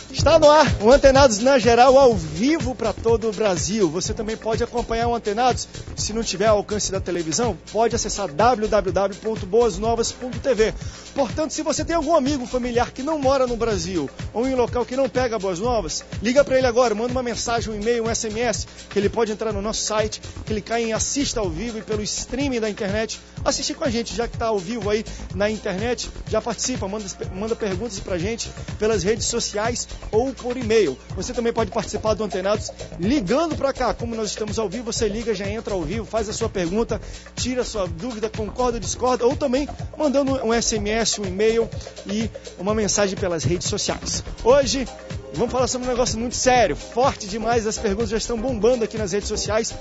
Está no ar o Antenados na Geral, ao vivo para todo o Brasil. Você também pode acompanhar o Antenados. Se não tiver alcance da televisão, pode acessar www.boasnovas.tv. Portanto, se você tem algum amigo familiar que não mora no Brasil ou em um local que não pega Boas Novas, liga para ele agora, manda uma mensagem, um e-mail, um SMS, que ele pode entrar no nosso site, clicar em assista ao vivo e pelo streaming da internet, assistir com a gente, já que está ao vivo aí na internet, já participa, manda perguntas para a gente pelas redes sociais ou por e-mail. Você também pode participar do Antenados ligando para cá. Como nós estamos ao vivo, você liga, já entra ao vivo, faz a sua pergunta, tira a sua dúvida, concorda ou discorda, ou também mandando um SMS, um e-mail e uma mensagem pelas redes sociais. Hoje vamos falar sobre um negócio muito sério, forte demais, as perguntas já estão bombando aqui nas redes sociais,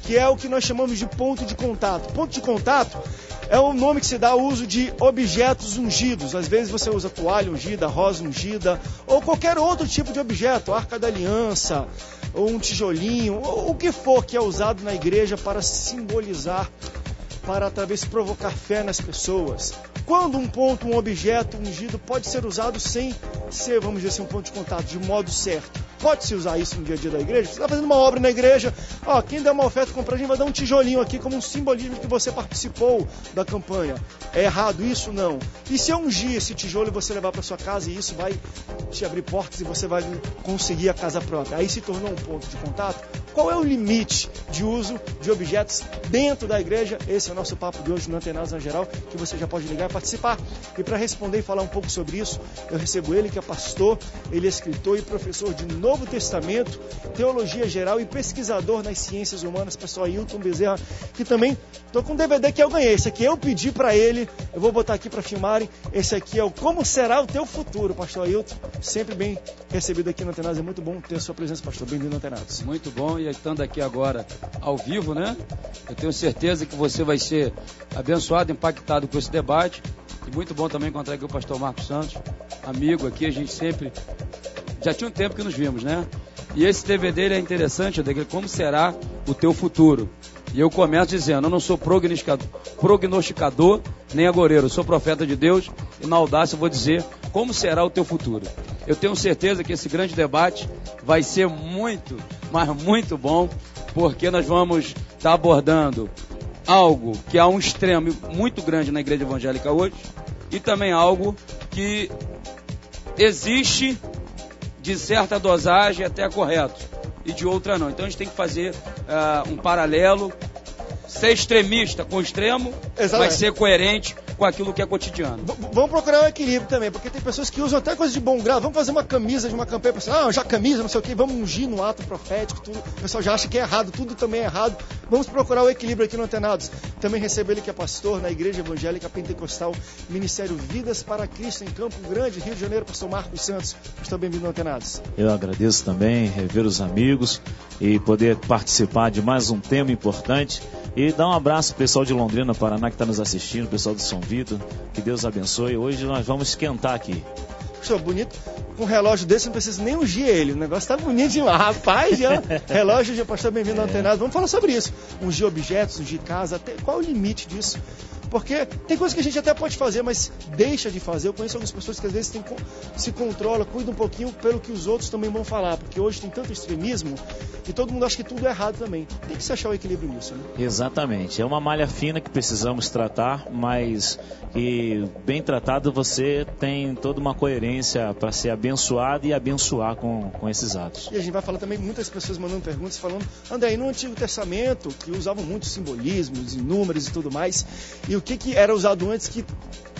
que é o que nós chamamos de ponto de contato. Ponto de contato é o nome que se dá ao uso de objetos ungidos. Às vezes você usa toalha ungida, rosa ungida, ou qualquer outro tipo de objeto, arca da aliança, ou um tijolinho, ou o que for que é usado na igreja para simbolizar, para talvez provocar fé nas pessoas. Quando um objeto ungido pode ser usado sem ser, vamos dizer assim, um ponto de contato, de modo certo. Pode-se usar isso no dia a dia da igreja? Você está fazendo uma obra na igreja, quem der uma oferta comprar, a gente vai dar um tijolinho aqui como um simbolismo que você participou da campanha. É errado isso? Não. E se eu ungir esse tijolo e você levar para sua casa, e isso vai te abrir portas e você vai conseguir a casa própria? Aí se tornou um ponto de contato? Qual é o limite de uso de objetos dentro da igreja? Esse é o nosso papo de hoje no Antenados na Geral, que você já pode ligar e participar. E para responder e falar um pouco sobre isso, eu recebo ele, que é pastor, ele é escritor e professor de Novo Testamento, teologia geral e pesquisador nas ciências humanas, pastor Ailton Bezerra, que também estou com um DVD que eu ganhei. Esse aqui eu pedi para ele, eu vou botar aqui para filmarem. Esse aqui é o Como Será o Teu Futuro, pastor Ailton, sempre bem recebido aqui no Antenados. É muito bom ter a sua presença, pastor. Bem-vindo ao Antenados. Muito bom, e estando aqui agora ao vivo, né? Eu tenho certeza que você vai ser abençoado, impactado com esse debate. E muito bom também encontrar aqui o pastor Marcos Santos, amigo aqui, a gente sempre... Já tinha um tempo que nos vimos, né? E esse DVD ele é interessante, como será o teu futuro. E eu começo dizendo, eu não sou prognosticador nem agoureiro, eu sou profeta de Deus e na audácia eu vou dizer como será o teu futuro. Eu tenho certeza que esse grande debate vai ser muito, mas muito bom, porque nós vamos estar abordando algo que há um extremo muito grande na igreja evangélica hoje e também algo que existe de certa dosagem até correto e de outra não. Então a gente tem que fazer um paralelo, ser extremista com o extremo, mas ser coerente com aquilo que é cotidiano. Vamos procurar um equilíbrio também, porque tem pessoas que usam até coisa de bom grado. Vamos fazer uma camisa de uma campanha, já camisa, não sei o que, vamos ungir no ato profético, tudo. O pessoal já acha que é errado, tudo também é errado. Vamos procurar o equilíbrio aqui no Antenados. Também recebo ele que é pastor na Igreja Evangélica Pentecostal, Ministério Vidas para Cristo, em Campo Grande, Rio de Janeiro, pastor Marcos Santos. Pastor, bem-vindo ao Antenados. Eu agradeço também rever os amigos e poder participar de mais um tema importante. E dar um abraço pro pessoal de Londrina, Paraná, que está nos assistindo, pessoal de São Vitor, que Deus abençoe. Hoje nós vamos esquentar aqui. Pastor, bonito, com um relógio desse não precisa nem ungir ele, o negócio tá bonito demais, rapaz, já. Relógio de pastor, bem-vindo ao Antenados. Vamos falar sobre isso, ungir objetos, ungir casa, qual é o limite disso? Porque tem coisas que a gente até pode fazer, mas deixa de fazer. Eu conheço algumas pessoas que às vezes se controla, cuida um pouquinho pelo que os outros também vão falar, porque hoje tem tanto extremismo e todo mundo acha que tudo é errado também. Tem que se achar o equilíbrio nisso, né? Exatamente. É uma malha fina que precisamos tratar, mas que bem tratado você tem toda uma coerência para ser abençoado e abençoar com esses atos. E a gente vai falar também, muitas pessoas mandando perguntas falando, André, no Antigo Testamento, que usavam muito simbolismos e números e tudo mais, e o que era usado antes que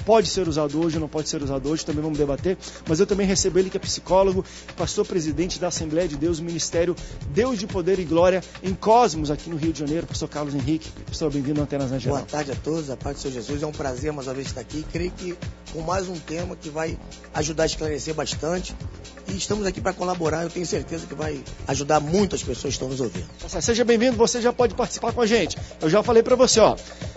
pode ser usado hoje ou não pode ser usado hoje, também vamos debater, mas eu também recebo ele que é psicólogo, pastor presidente da Assembleia de Deus, o Ministério Deus de Poder e Glória em Cosmos, aqui no Rio de Janeiro, pastor Carlos Henrique. Pastor, bem-vindo ao Antenados na Geral. Boa tarde a todos, a paz do Senhor Jesus, é um prazer mais uma vez estar aqui, creio que com mais um tema que vai ajudar a esclarecer bastante e estamos aqui para colaborar, eu tenho certeza que vai ajudar muito as pessoas que estão nos ouvindo. Seja bem-vindo, você já pode participar com a gente. Eu já falei para você,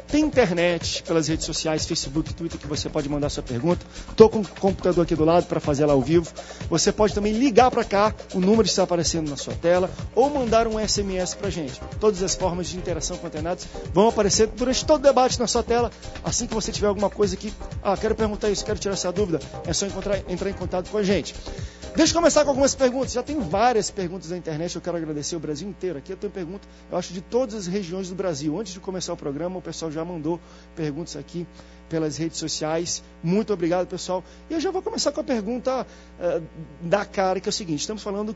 tem internet, pelas redes sociais, Facebook, Twitter, que você pode mandar sua pergunta. Estou com o computador aqui do lado para fazer ela ao vivo. Você pode também ligar para cá, o número está aparecendo na sua tela, ou mandar um SMS para a gente. Todas as formas de interação com Antenados vão aparecer durante todo o debate na sua tela. Assim que você tiver alguma coisa que, quero perguntar isso, quero tirar essa dúvida, é só entrar em contato com a gente. Deixa eu começar com algumas perguntas. Já tem várias perguntas na internet, eu quero agradecer o Brasil inteiro. Aqui eu tenho pergunta, eu acho, de todas as regiões do Brasil. Antes de começar o programa, o pessoal já mandou perguntas aqui pelas redes sociais. Muito obrigado, pessoal. E eu já vou começar com a pergunta da cara, que é o seguinte: estamos falando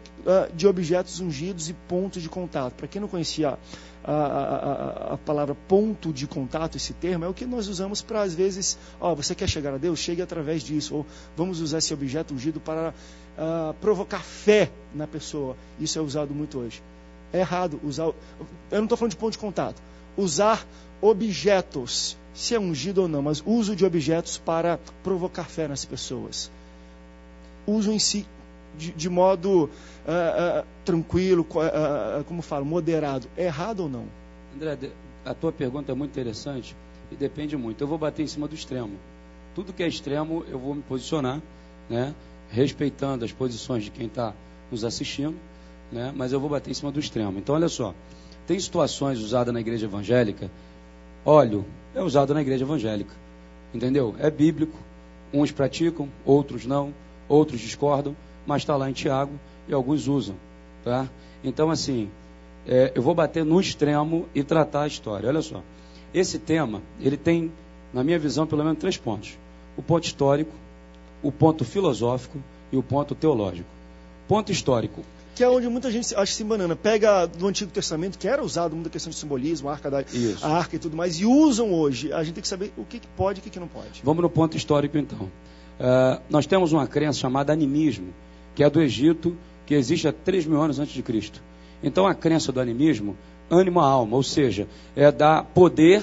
de objetos ungidos e pontos de contato. Para quem não conhecia a palavra ponto de contato, esse termo, é o que nós usamos para, às vezes, você quer chegar a Deus? Chegue através disso. Ou vamos usar esse objeto ungido para provocar fé na pessoa. Isso é usado muito hoje. É errado usar... Eu não estou falando de ponto de contato. Usar objetos, se é ungido ou não, mas uso de objetos para provocar fé nas pessoas. Uso em si de modo tranquilo, como falo, moderado. É errado ou não? André, a tua pergunta é muito interessante e depende muito. Eu vou bater em cima do extremo. Tudo que é extremo, eu vou me posicionar, né, respeitando as posições de quem está nos assistindo, né, mas eu vou bater em cima do extremo. Então, olha só, tem situações usadas na igreja evangélica. Óleo é usado na igreja evangélica, entendeu? É bíblico, uns praticam, outros não, outros discordam, mas está lá em Tiago e alguns usam, tá? Então, assim, eu vou bater no extremo e tratar a história. Olha só, esse tema, ele tem, na minha visão, pelo menos 3 pontos. O ponto histórico, o ponto filosófico e o ponto teológico. Ponto histórico. Que é onde muita gente acha se banana. Pega do Antigo Testamento, que era usado muita questão de simbolismo, a arca e tudo mais, e usam hoje. A gente tem que saber o que pode e o que não pode. Vamos no ponto histórico, então. Nós temos uma crença chamada animismo, que é do Egito, que existe há 3.000 anos antes de Cristo. Então, a crença do animismo, ânimo à alma, ou seja, é dar poder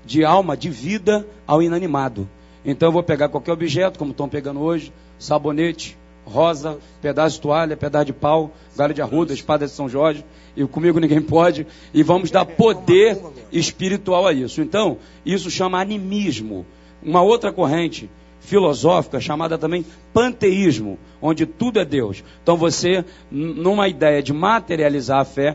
de alma, de vida ao inanimado. Então, eu vou pegar qualquer objeto, como estão pegando hoje, sabonete, rosa, pedaço de toalha, pedaço de pau, galho de arruda, espada de São Jorge, e comigo ninguém pode, e vamos dar poder espiritual a isso. Então, isso chama animismo. Uma outra corrente filosófica chamada também panteísmo, onde tudo é Deus. Então você, numa ideia de materializar a fé,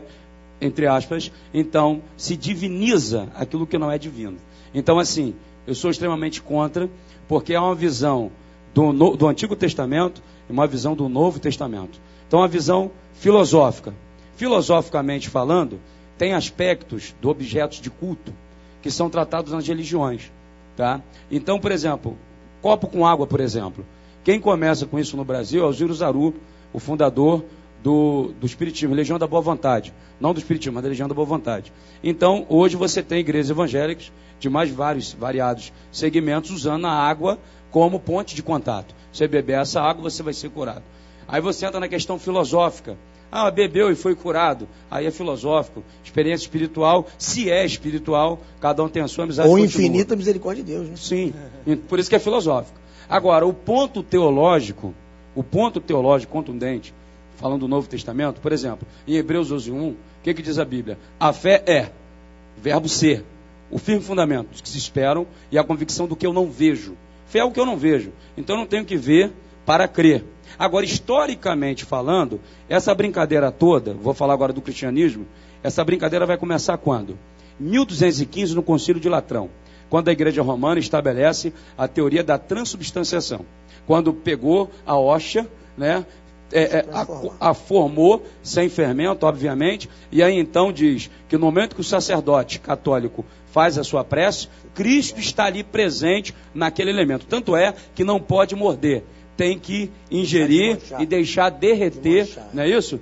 entre aspas, então se diviniza aquilo que não é divino. Então, assim, eu sou extremamente contra, porque há uma visão do Antigo Testamento e uma visão do Novo Testamento. Então, a visão filosófica. Filosoficamente falando, tem aspectos de objetos de culto que são tratados nas religiões, tá? Então, por exemplo, copo com água, por exemplo. Quem começa com isso no Brasil é o Ziro Zaru, o fundador do Espiritismo, religião da boa vontade. Não do Espiritismo, mas da religião da boa vontade. Então, hoje você tem igrejas evangélicas de mais variados segmentos usando a água como ponte de contato. Você beber essa água, você vai ser curado. Aí você entra na questão filosófica. Bebeu e foi curado. Aí é filosófico. Experiência espiritual, se é espiritual, cada um tem a sua amizade. Ou infinita misericórdia de Deus, né? Sim, por isso que é filosófico. Agora, o ponto teológico contundente, falando do Novo Testamento, por exemplo, em Hebreus 12:1, o que diz a Bíblia? A fé é, verbo ser, o firme fundamento dos que se esperam e a convicção do que eu não vejo. Fé é o que eu não vejo, então eu não tenho que ver para crer. Agora, historicamente falando, essa brincadeira toda, vou falar agora do cristianismo, essa brincadeira vai começar quando? 1215, no Concílio de Latrão, quando a Igreja Romana estabelece a teoria da transubstanciação. Quando pegou a hóstia, né, a formou sem fermento, obviamente, e aí então diz que no momento que o sacerdote católico faz a sua prece, Cristo está ali presente naquele elemento. Tanto é que não pode morder. Tem que ingerir e deixar derreter, não é isso?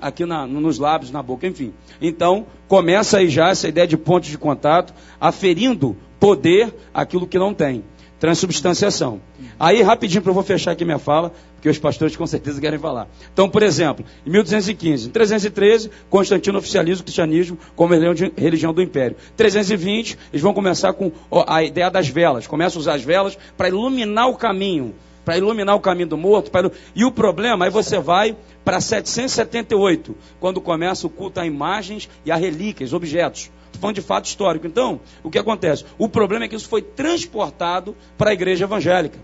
Aqui nos lábios, na boca, enfim. Então, começa aí já essa ideia de pontos de contato, aferindo poder àquilo que não tem. Transubstanciação. Aí, rapidinho, eu vou fechar aqui minha fala, porque os pastores com certeza querem falar. Então, por exemplo, em 1215, em 313, Constantino oficializa o cristianismo como religião do império. 320, eles vão começar com a ideia das velas. Começam a usar as velas para iluminar o caminho. Para iluminar o caminho do morto. E o problema, aí você vai para 778, quando começa o culto a imagens e a relíquias, objetos. Estou falando de fato histórico. Então, o que acontece? O problema é que isso foi transportado para a igreja evangélica.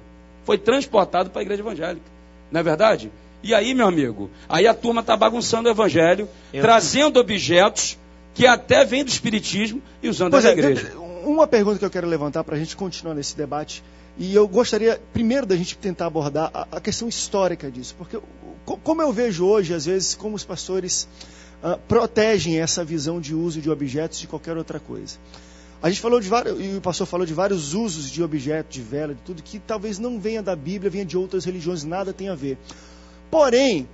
Foi transportado para a igreja evangélica. Não é verdade? E aí, meu amigo, aí a turma está bagunçando o evangelho, trazendo objetos que até vêm do espiritismo e usando a igreja. Uma pergunta que eu quero levantar para a gente continuar nesse debate E eu gostaria, primeiro, da gente tentar abordar a questão histórica disso, porque como eu vejo hoje, às vezes, como os pastores protegem essa visão de uso de objetos de qualquer outra coisa. A gente falou de vários, e o pastor falou de vários usos de objeto, de vela, de tudo, que talvez não venha da Bíblia, venha de outras religiões, nada tem a ver. Porém,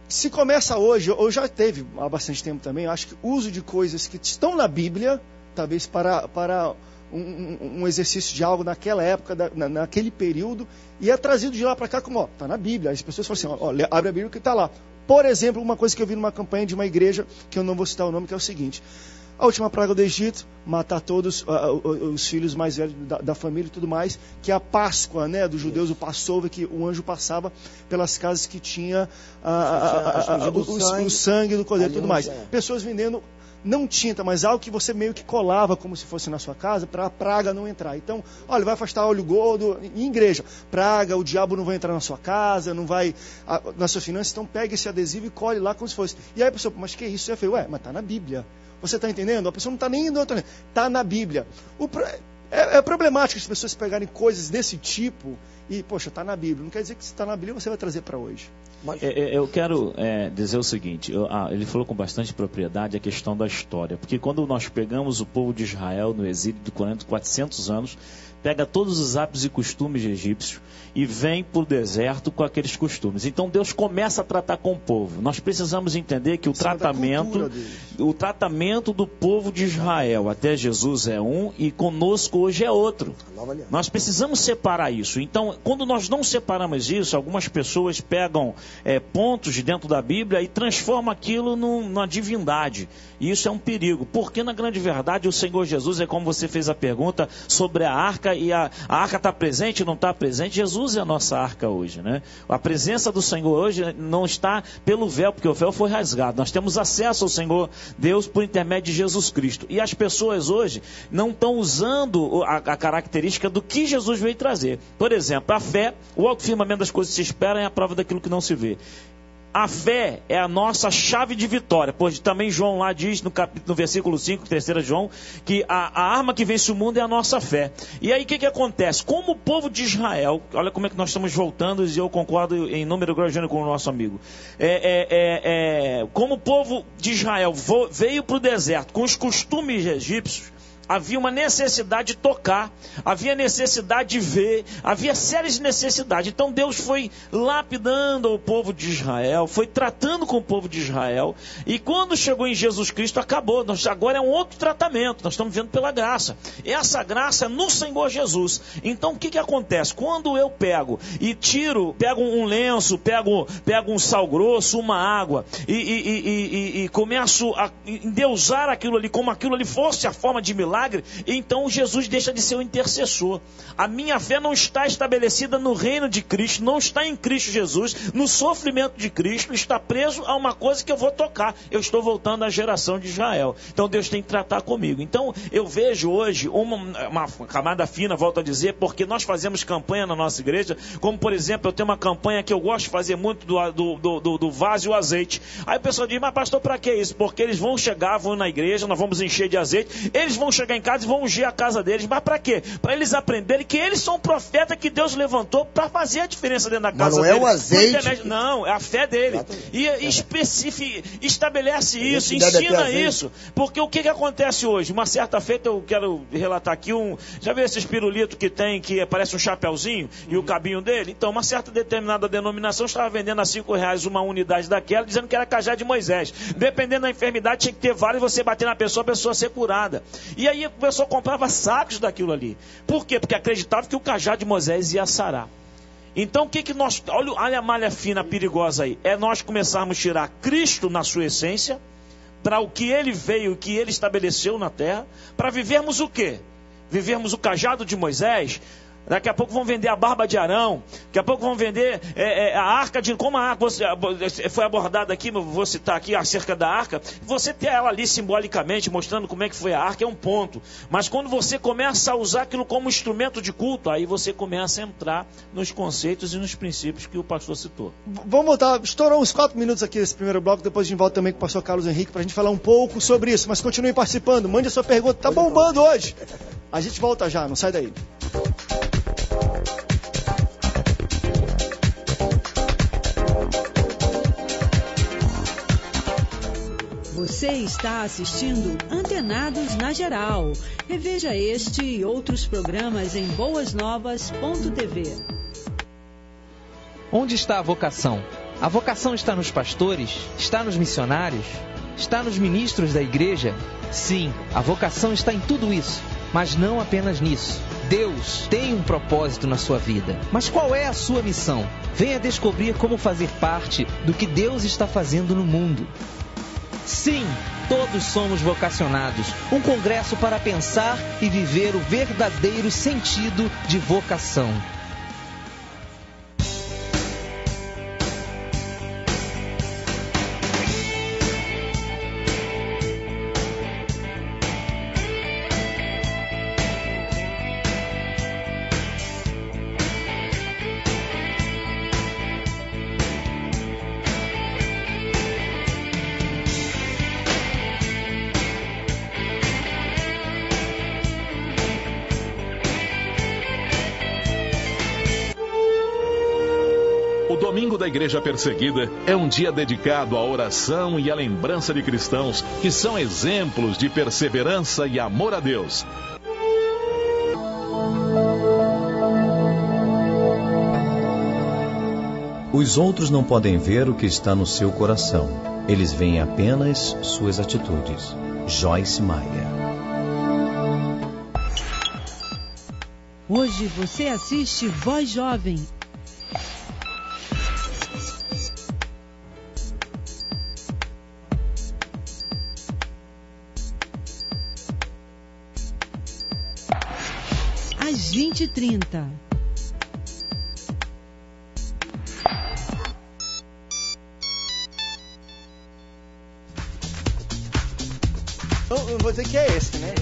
se começa hoje, ou já teve há bastante tempo também, eu acho que o uso de coisas que estão na Bíblia, talvez para um exercício de algo naquela época, naquele período, e é trazido de lá para cá como, está na Bíblia. As pessoas falam assim, abre a Bíblia que está lá. Por exemplo, uma coisa que eu vi numa campanha de uma igreja, que eu não vou citar o nome, que é o seguinte: a última praga do Egito, matar todos os filhos mais velhos da família e tudo mais, que é a Páscoa, né, dos judeus, o Passover, que o anjo passava pelas casas que tinha o sangue do cordeiro e tudo mais. Pessoas vendendo, não tinta, mas algo que você meio que colava como se fosse na sua casa, para a praga não entrar. Então, olha, vai afastar olho gordo em igreja. Praga, o diabo não vai entrar na sua casa, não vai na sua finança. Então, pega esse adesivo e colhe lá como se fosse. E aí a pessoa, mas que isso? Eu falei, mas está na Bíblia. Você está entendendo? A pessoa não está nem indo, está na Bíblia. É problemático as pessoas pegarem coisas desse tipo e, poxa, está na Bíblia. Não quer dizer que se está na Bíblia você vai trazer para hoje. Eu quero dizer o seguinte, ele falou com bastante propriedade a questão da história, porque quando nós pegamos o povo de Israel no exílio de 400 anos, pega todos os hábitos e costumes egípcios e vem para o deserto com aqueles costumes. Então Deus começa a tratar com o povo. Nós precisamos entender que o tratamento do povo de Israel até Jesus é um e conosco hoje é outro. Nós precisamos separar isso. Então, quando nós não separamos isso, algumas pessoas pegam pontos de dentro da Bíblia e transformam aquilo numa divindade. E isso é um perigo, porque na grande verdade o Senhor Jesus, é como você fez a pergunta sobre a arca, e a arca está presente, não está presente. Jesus é a nossa arca hoje, né? A presença do Senhor hoje não está pelo véu, porque o véu foi rasgado. Nós temos acesso ao Senhor Deus por intermédio de Jesus Cristo. E as pessoas hoje não estão usando a característica do que Jesus veio trazer. Por exemplo, a fé, o alto firmamento das coisas que se esperam, é a prova daquilo que não se vê. A fé é a nossa chave de vitória, pois também João lá diz no versículo 5, 3 João, que a arma que vence o mundo é a nossa fé. E aí o que acontece? Como o povo de Israel, olha como é que nós estamos voltando, e eu concordo em número grande com o nosso amigo, como o povo de Israel veio para o deserto com os costumes egípcios, havia uma necessidade de tocar, havia necessidade de ver, havia sérias de necessidades. Então Deus foi lapidando o povo de Israel, foi tratando com o povo de Israel, e quando chegou em Jesus Cristo, acabou. Agora é um outro tratamento, nós estamos vendo pela graça. Essa graça é no Senhor Jesus. Então o que acontece? Quando eu pego e pego um lenço, pego um sal grosso, uma água, e começo a endeusar aquilo ali, como aquilo ali fosse a forma de milagre, então Jesus deixa de ser o intercessor. A minha fé não está estabelecida no reino de Cristo, não está em Cristo Jesus, no sofrimento de Cristo, está preso a uma coisa que eu vou tocar. Eu estou voltando à geração de Israel. Então Deus tem que tratar comigo. Então eu vejo hoje uma camada fina, volto a dizer, porque nós fazemos campanha na nossa igreja, como por exemplo, eu tenho uma campanha que eu gosto de fazer muito do vaso e o azeite. Aí o pessoal diz, mas pastor, para que isso? Porque eles vão na igreja, nós vamos encher de azeite, eles vão chegar em casa e vão ungir a casa deles. Mas para quê? Para eles aprenderem que eles são profetas que Deus levantou para fazer a diferença dentro da casa deles. Mas não é o azeite. Não, é a fé dele. E estabelece isso, ensina isso. Porque o que acontece hoje? Uma certa feita, eu quero relatar aqui já viu esse pirulito que tem, que parece um chapeuzinho, e o cabinho dele? Então, uma certa determinada denominação estava vendendo a R$5 uma unidade daquela, dizendo que era cajado de Moisés. Dependendo da enfermidade, tinha que ter vários, você bater na pessoa, a pessoa ser curada. E aí a pessoa comprava sacos daquilo ali. Por quê? Porque acreditava que o cajado de Moisés ia sarar. Então o que nós... Olha a malha fina perigosa aí. É nós começarmos a tirar Cristo na sua essência, para o que ele veio, o que ele estabeleceu na terra, para vivermos o quê? Vivermos o cajado de Moisés. Daqui a pouco vão vender a barba de Arão. Daqui a pouco vão vender a arca de... Como a arca foi abordada aqui, vou citar aqui acerca da arca. Você ter ela ali simbolicamente, mostrando como é que foi a arca, é um ponto. Mas quando você começa a usar aquilo como instrumento de culto, aí você começa a entrar nos conceitos e nos princípios que o pastor citou. Vamos voltar. Estourou uns 4 minutos aqui nesse primeiro bloco. Depois a gente volta também com o pastor Carlos Henrique para a gente falar um pouco sobre isso. Mas continue participando. Mande a sua pergunta. Tá bombando hoje. A gente volta já. Não sai daí. Você está assistindo Antenados na Geral. Reveja este e outros programas em boasnovas.tv. Onde está a vocação? A vocação está nos pastores? Está nos missionários? Está nos ministros da igreja? Sim, a vocação está em tudo isso, mas não apenas nisso. Deus tem um propósito na sua vida. Mas qual é a sua missão? Venha descobrir como fazer parte do que Deus está fazendo no mundo. Sim, todos somos vocacionados. Um congresso para pensar e viver o verdadeiro sentido de vocação. O Domingo da Igreja Perseguida é um dia dedicado à oração e à lembrança de cristãos que são exemplos de perseverança e amor a Deus. Os outros não podem ver o que está no seu coração. Eles veem apenas suas atitudes. Joyce Meyer. Hoje você assiste Voz Jovem. Às 20h30. Não vou dizer que é esse, né?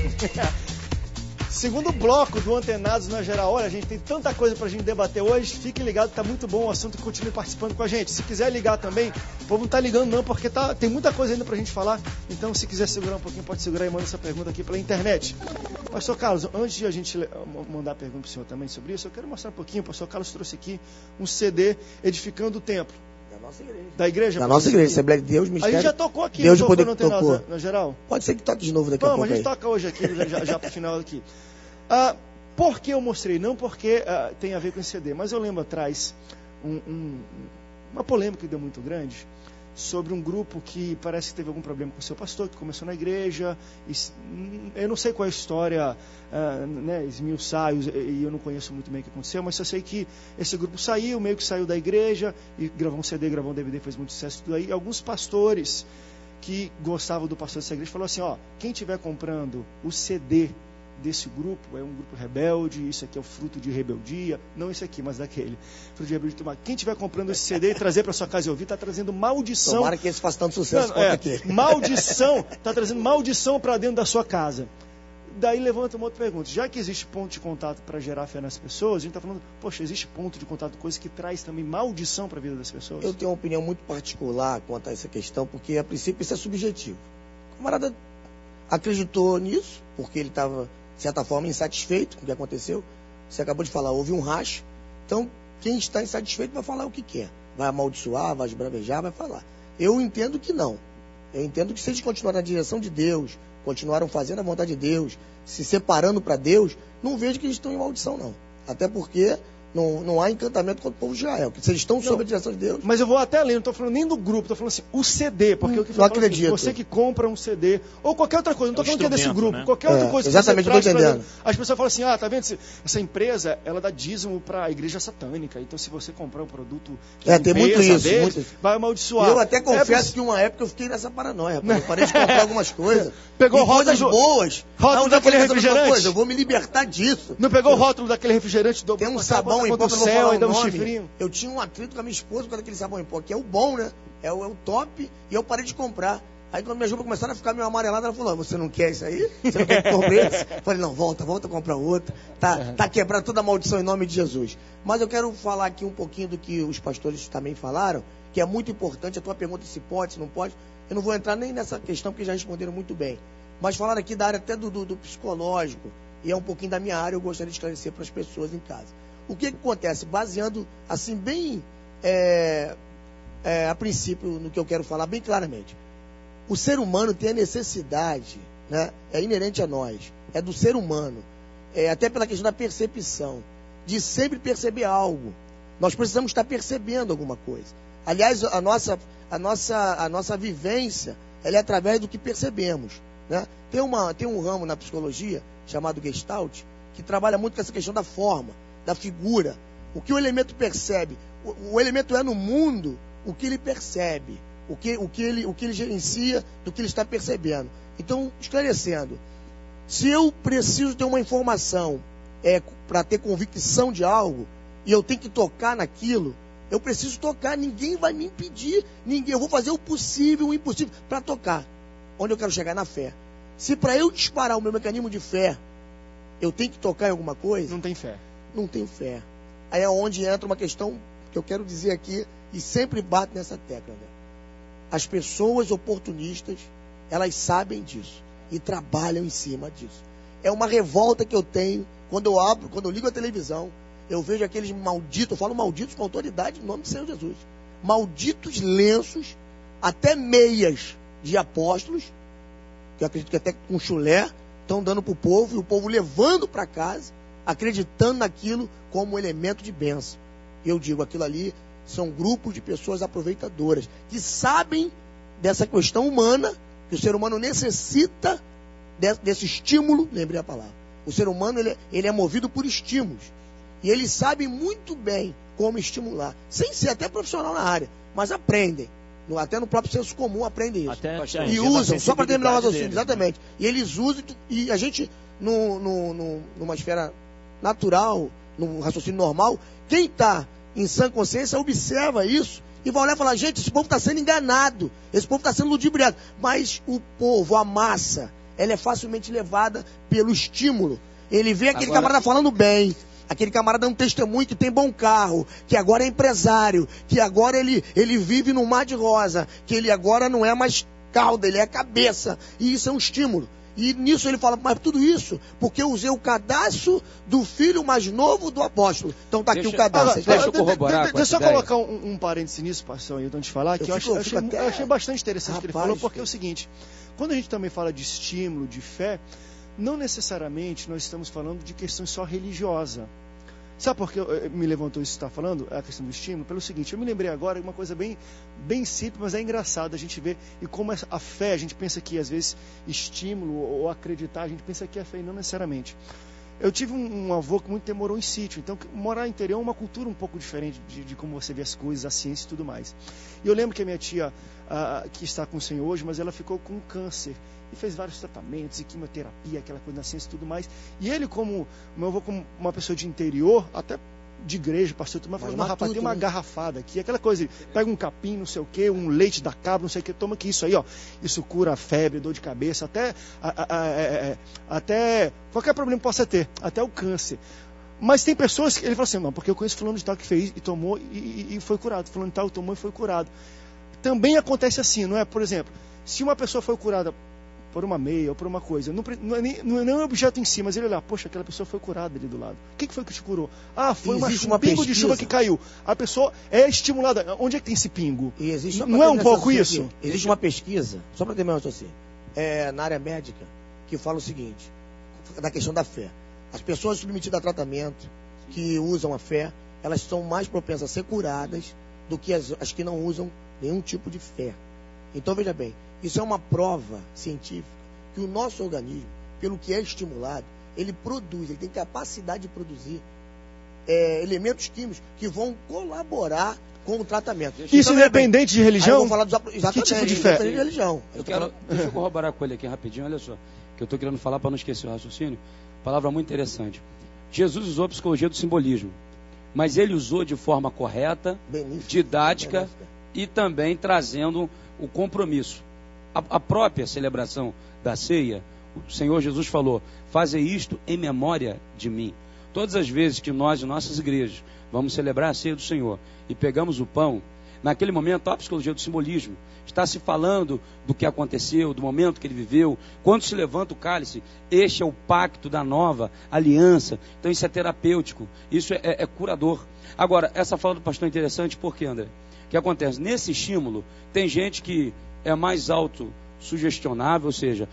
Segundo bloco do Antenados na Geral. Olha, a gente tem tanta coisa pra gente debater hoje. Fique ligado, tá muito bom o assunto e continue participando com a gente. Se quiser ligar também, o povo não tá ligando não, porque tem muita coisa ainda pra gente falar. Então, se quiser segurar um pouquinho, pode segurar e manda essa pergunta aqui pela internet. Pastor Carlos, antes de a gente mandar a pergunta pro senhor também sobre isso, eu quero mostrar um pouquinho. O pastor Carlos trouxe aqui um CD Edificando o Templo. Da nossa igreja. Da igreja? Da nossa igreja, Assembleia de Deus, A Mistério. gente já tocou aqui, Deus não de poder tocou no Antenados tocou. na Geral? Pode ser que toque de novo daqui a pouco. Vamos, a gente toca hoje aqui, já pro final aqui. Por que eu mostrei? Não porque tem a ver com esse CD, mas eu lembro atrás uma polêmica que deu muito grande sobre um grupo que parece que teve algum problema com o seu pastor, que começou na igreja. Eu não sei qual é a história, né, esmiuçar, e eu não conheço muito bem o que aconteceu, mas eu sei que esse grupo meio que saiu da igreja, e gravou um CD, gravou um DVD, fez muito sucesso tudo aí. E alguns pastores que gostavam do pastor dessa igreja falaram assim, quem estiver comprando o CD desse grupo, é um grupo rebelde, isso aqui é o fruto de rebeldia, não esse aqui, mas daquele, fruto de rebeldia. Quem estiver comprando esse CD e trazer para sua casa e ouvir, está trazendo maldição. Tomara que esse faça tanto sucesso quanto aquele. Maldição, está trazendo maldição para dentro da sua casa. Daí levanta uma outra pergunta, já que existe ponto de contato para gerar fé nas pessoas, a gente está falando, poxa, existe ponto de contato, coisa que traz também maldição para a vida das pessoas? Eu tenho uma opinião muito particular quanto a essa questão, porque a princípio isso é subjetivo. O camarada acreditou nisso, porque ele estava, de certa forma, insatisfeito com o que aconteceu. Você acabou de falar, houve um racho. Então, quem está insatisfeito vai falar o que quer. Vai amaldiçoar, vai esbravejar, vai falar. Eu entendo que não. Eu entendo que se eles continuarem na direção de Deus, continuaram fazendo a vontade de Deus, se separando para Deus, não vejo que eles estão em maldição, não. Até porque não há encantamento contra o povo de Israel. Porque se eles estão sob a direção de Deus... Mas eu vou até além, não estou falando nem do grupo, estou falando assim, o CD, porque eu não acredito. Assim, você que compra um CD, ou qualquer outra coisa, não estou falando que é desse grupo, né? Qualquer outra coisa exatamente, que eu estou entendendo. As pessoas falam assim, tá vendo? Essa empresa, ela dá dízimo para a igreja satânica, então se você comprar um produto tem muito isso, deles, vai amaldiçoar. Eu até confesso que uma época eu fiquei nessa paranoia, eu parei de comprar algumas coisas. Pegou o coisas boas. Rótulo daquele refrigerante? Eu vou me libertar disso. Não pegou o rótulo daquele refrigerante? Tem um sabão em pó do céu, ainda um chifrinho. Eu tinha um atrito com a minha esposa por causa daquele sabão em pó, que é o bom, né? É o top, e eu parei de comprar. Aí quando minha juba começaram a ficar meio amarelada, ela falou, você não quer isso aí? Você não quer que compre esse? Eu falei, não, volta a comprar outro. Tá quebrada toda a maldição em nome de Jesus. Mas eu quero falar aqui um pouquinho do que os pastores também falaram, que é muito importante, a tua pergunta se pode, se não pode. Eu não vou entrar nem nessa questão, porque já responderam muito bem. Mas falaram aqui da área até do psicológico, e é um pouquinho da minha área, eu gostaria de esclarecer para as pessoas em casa. O que acontece? Baseando, assim, bem a princípio, no que eu quero falar, bem claramente. O ser humano tem a necessidade, né? É inerente a nós, é do ser humano, até pela questão da percepção, de sempre perceber algo. Nós precisamos estar percebendo alguma coisa. Aliás, a nossa vivência, ela é através do que percebemos, né? Tem um ramo na psicologia chamado Gestalt, que trabalha muito com essa questão da forma, da figura. O que o elemento percebe? O elemento é no mundo o que ele percebe, o que ele gerencia do que ele está percebendo. Então, esclarecendo, se eu preciso ter uma informação para ter convicção de algo, e eu tenho que tocar naquilo, eu preciso tocar, ninguém vai me impedir, eu vou fazer o possível, o impossível para tocar. Onde eu quero chegar? Na fé. Se para eu disparar o meu mecanismo de fé, eu tenho que tocar em alguma coisa... Não tem fé. Não tenho fé. Aí é onde entra uma questão que eu quero dizer aqui, e sempre bato nessa tecla, né? As pessoas oportunistas, elas sabem disso, e trabalham em cima disso. É uma revolta que eu tenho, quando eu ligo a televisão, eu vejo aqueles malditos, eu falo malditos com autoridade em nome do Senhor Jesus, malditos lenços, até meias de apóstolos, que eu acredito que até com chulé, estão dando para o povo, e o povo levando para casa, acreditando naquilo como elemento de bênção. Eu digo, aquilo ali são grupos de pessoas aproveitadoras, que sabem dessa questão humana, que o ser humano necessita desse estímulo, lembrei a palavra. O ser humano ele é movido por estímulos, e eles sabem muito bem como estimular, sem ser até profissional na área, mas aprendem. Até no próprio senso comum aprendem isso. E usam, só para terminar o raciocínio, exatamente. E eles usam, e a gente, numa esfera natural, num raciocínio normal, quem está em sã consciência observa isso e vai olhar e falar, gente, esse povo está sendo enganado, esse povo está sendo ludibriado. Mas o povo, a massa, ela é facilmente levada pelo estímulo. Ele vê aquele camarada falando bem, aquele camarada dando testemunho que tem bom carro, que agora é empresário, que agora ele vive no mar de rosa, que ele agora não é mais cauda, ele é cabeça. E isso é um estímulo. E nisso ele fala, mas tudo isso porque eu usei o cadastro do filho mais novo do apóstolo. Então está aqui o cadastro. Deixa eu corroborar. Deixa eu colocar um parêntese nisso, pastor Ailton, antes de falar, que eu achei bastante interessante o que ele falou, porque é o seguinte, quando a gente também fala de estímulo, de fé, não necessariamente nós estamos falando de questão só religiosa. Sabe por que me levantou isso que você está falando, a questão do estímulo? Pelo seguinte, eu me lembrei agora de uma coisa bem simples, mas é engraçado a gente ver, e como a fé, a gente pensa que às vezes estímulo ou acreditar, a gente pensa que é fé e não necessariamente. Eu tive um avô que muito tempo morou em sítio, então morar no interior é uma cultura um pouco diferente de como você vê as coisas, a ciência e tudo mais. E eu lembro que a minha tia, que está com o Senhor hoje, mas ela ficou com câncer, e fez vários tratamentos, e quimioterapia, aquela coisa da ciência e tudo mais. E ele, meu avô como uma pessoa de interior, até de igreja, pastor, tu falou, não, rapaz, tem uma garrafada aqui, aquela coisa, pega um capim, não sei o que, um leite da cabra, não sei o que, toma aqui, isso aí, ó, isso cura a febre, dor de cabeça, até qualquer problema que possa ter, até o câncer. Mas tem pessoas que ele fala assim, não, porque eu conheço fulano de tal que fez e tomou e foi curado, fulano de tal tomou e foi curado. Também acontece assim, não é? Por exemplo, se uma pessoa foi curada por uma meia ou por uma coisa, não é nem um objeto em si, mas ele olha, poxa, aquela pessoa foi curada ali do lado. O que foi que te curou? Foi um pingo de chuva que caiu. A pessoa é estimulada. Onde é que tem esse pingo? Não é um pouco isso? Aqui. Existe uma pesquisa, só para terminar o raciocínio, na área médica, que fala o seguinte, da questão da fé. As pessoas submetidas a tratamento, que usam a fé, elas são mais propensas a ser curadas do que as que não usam nenhum tipo de fé. Então, veja bem, isso é uma prova científica que o nosso organismo, pelo que é estimulado, ele tem capacidade de produzir elementos químicos que vão colaborar com o tratamento. Isso independente de religião? Eu vou falar exatamente, que tipo de fé? De religião. Deixa eu corroborar com ele aqui rapidinho, olha só, que eu estou querendo falar para não esquecer o raciocínio. Palavra muito interessante. Jesus usou a psicologia do simbolismo, mas ele usou de forma correta, didática e também trazendo o compromisso. A própria celebração da ceia, o Senhor Jesus falou, faze isto em memória de mim. Todas as vezes que nós, em nossas igrejas, vamos celebrar a ceia do Senhor e pegamos o pão, naquele momento a psicologia do simbolismo está se falando do que aconteceu, do momento que ele viveu. Quando se levanta o cálice, este é o pacto da nova aliança. Então isso é terapêutico, isso é curador. Agora, essa fala do pastor é interessante, por quê, André? O que acontece? Nesse estímulo, tem gente que é mais alto sugestionável, ou seja,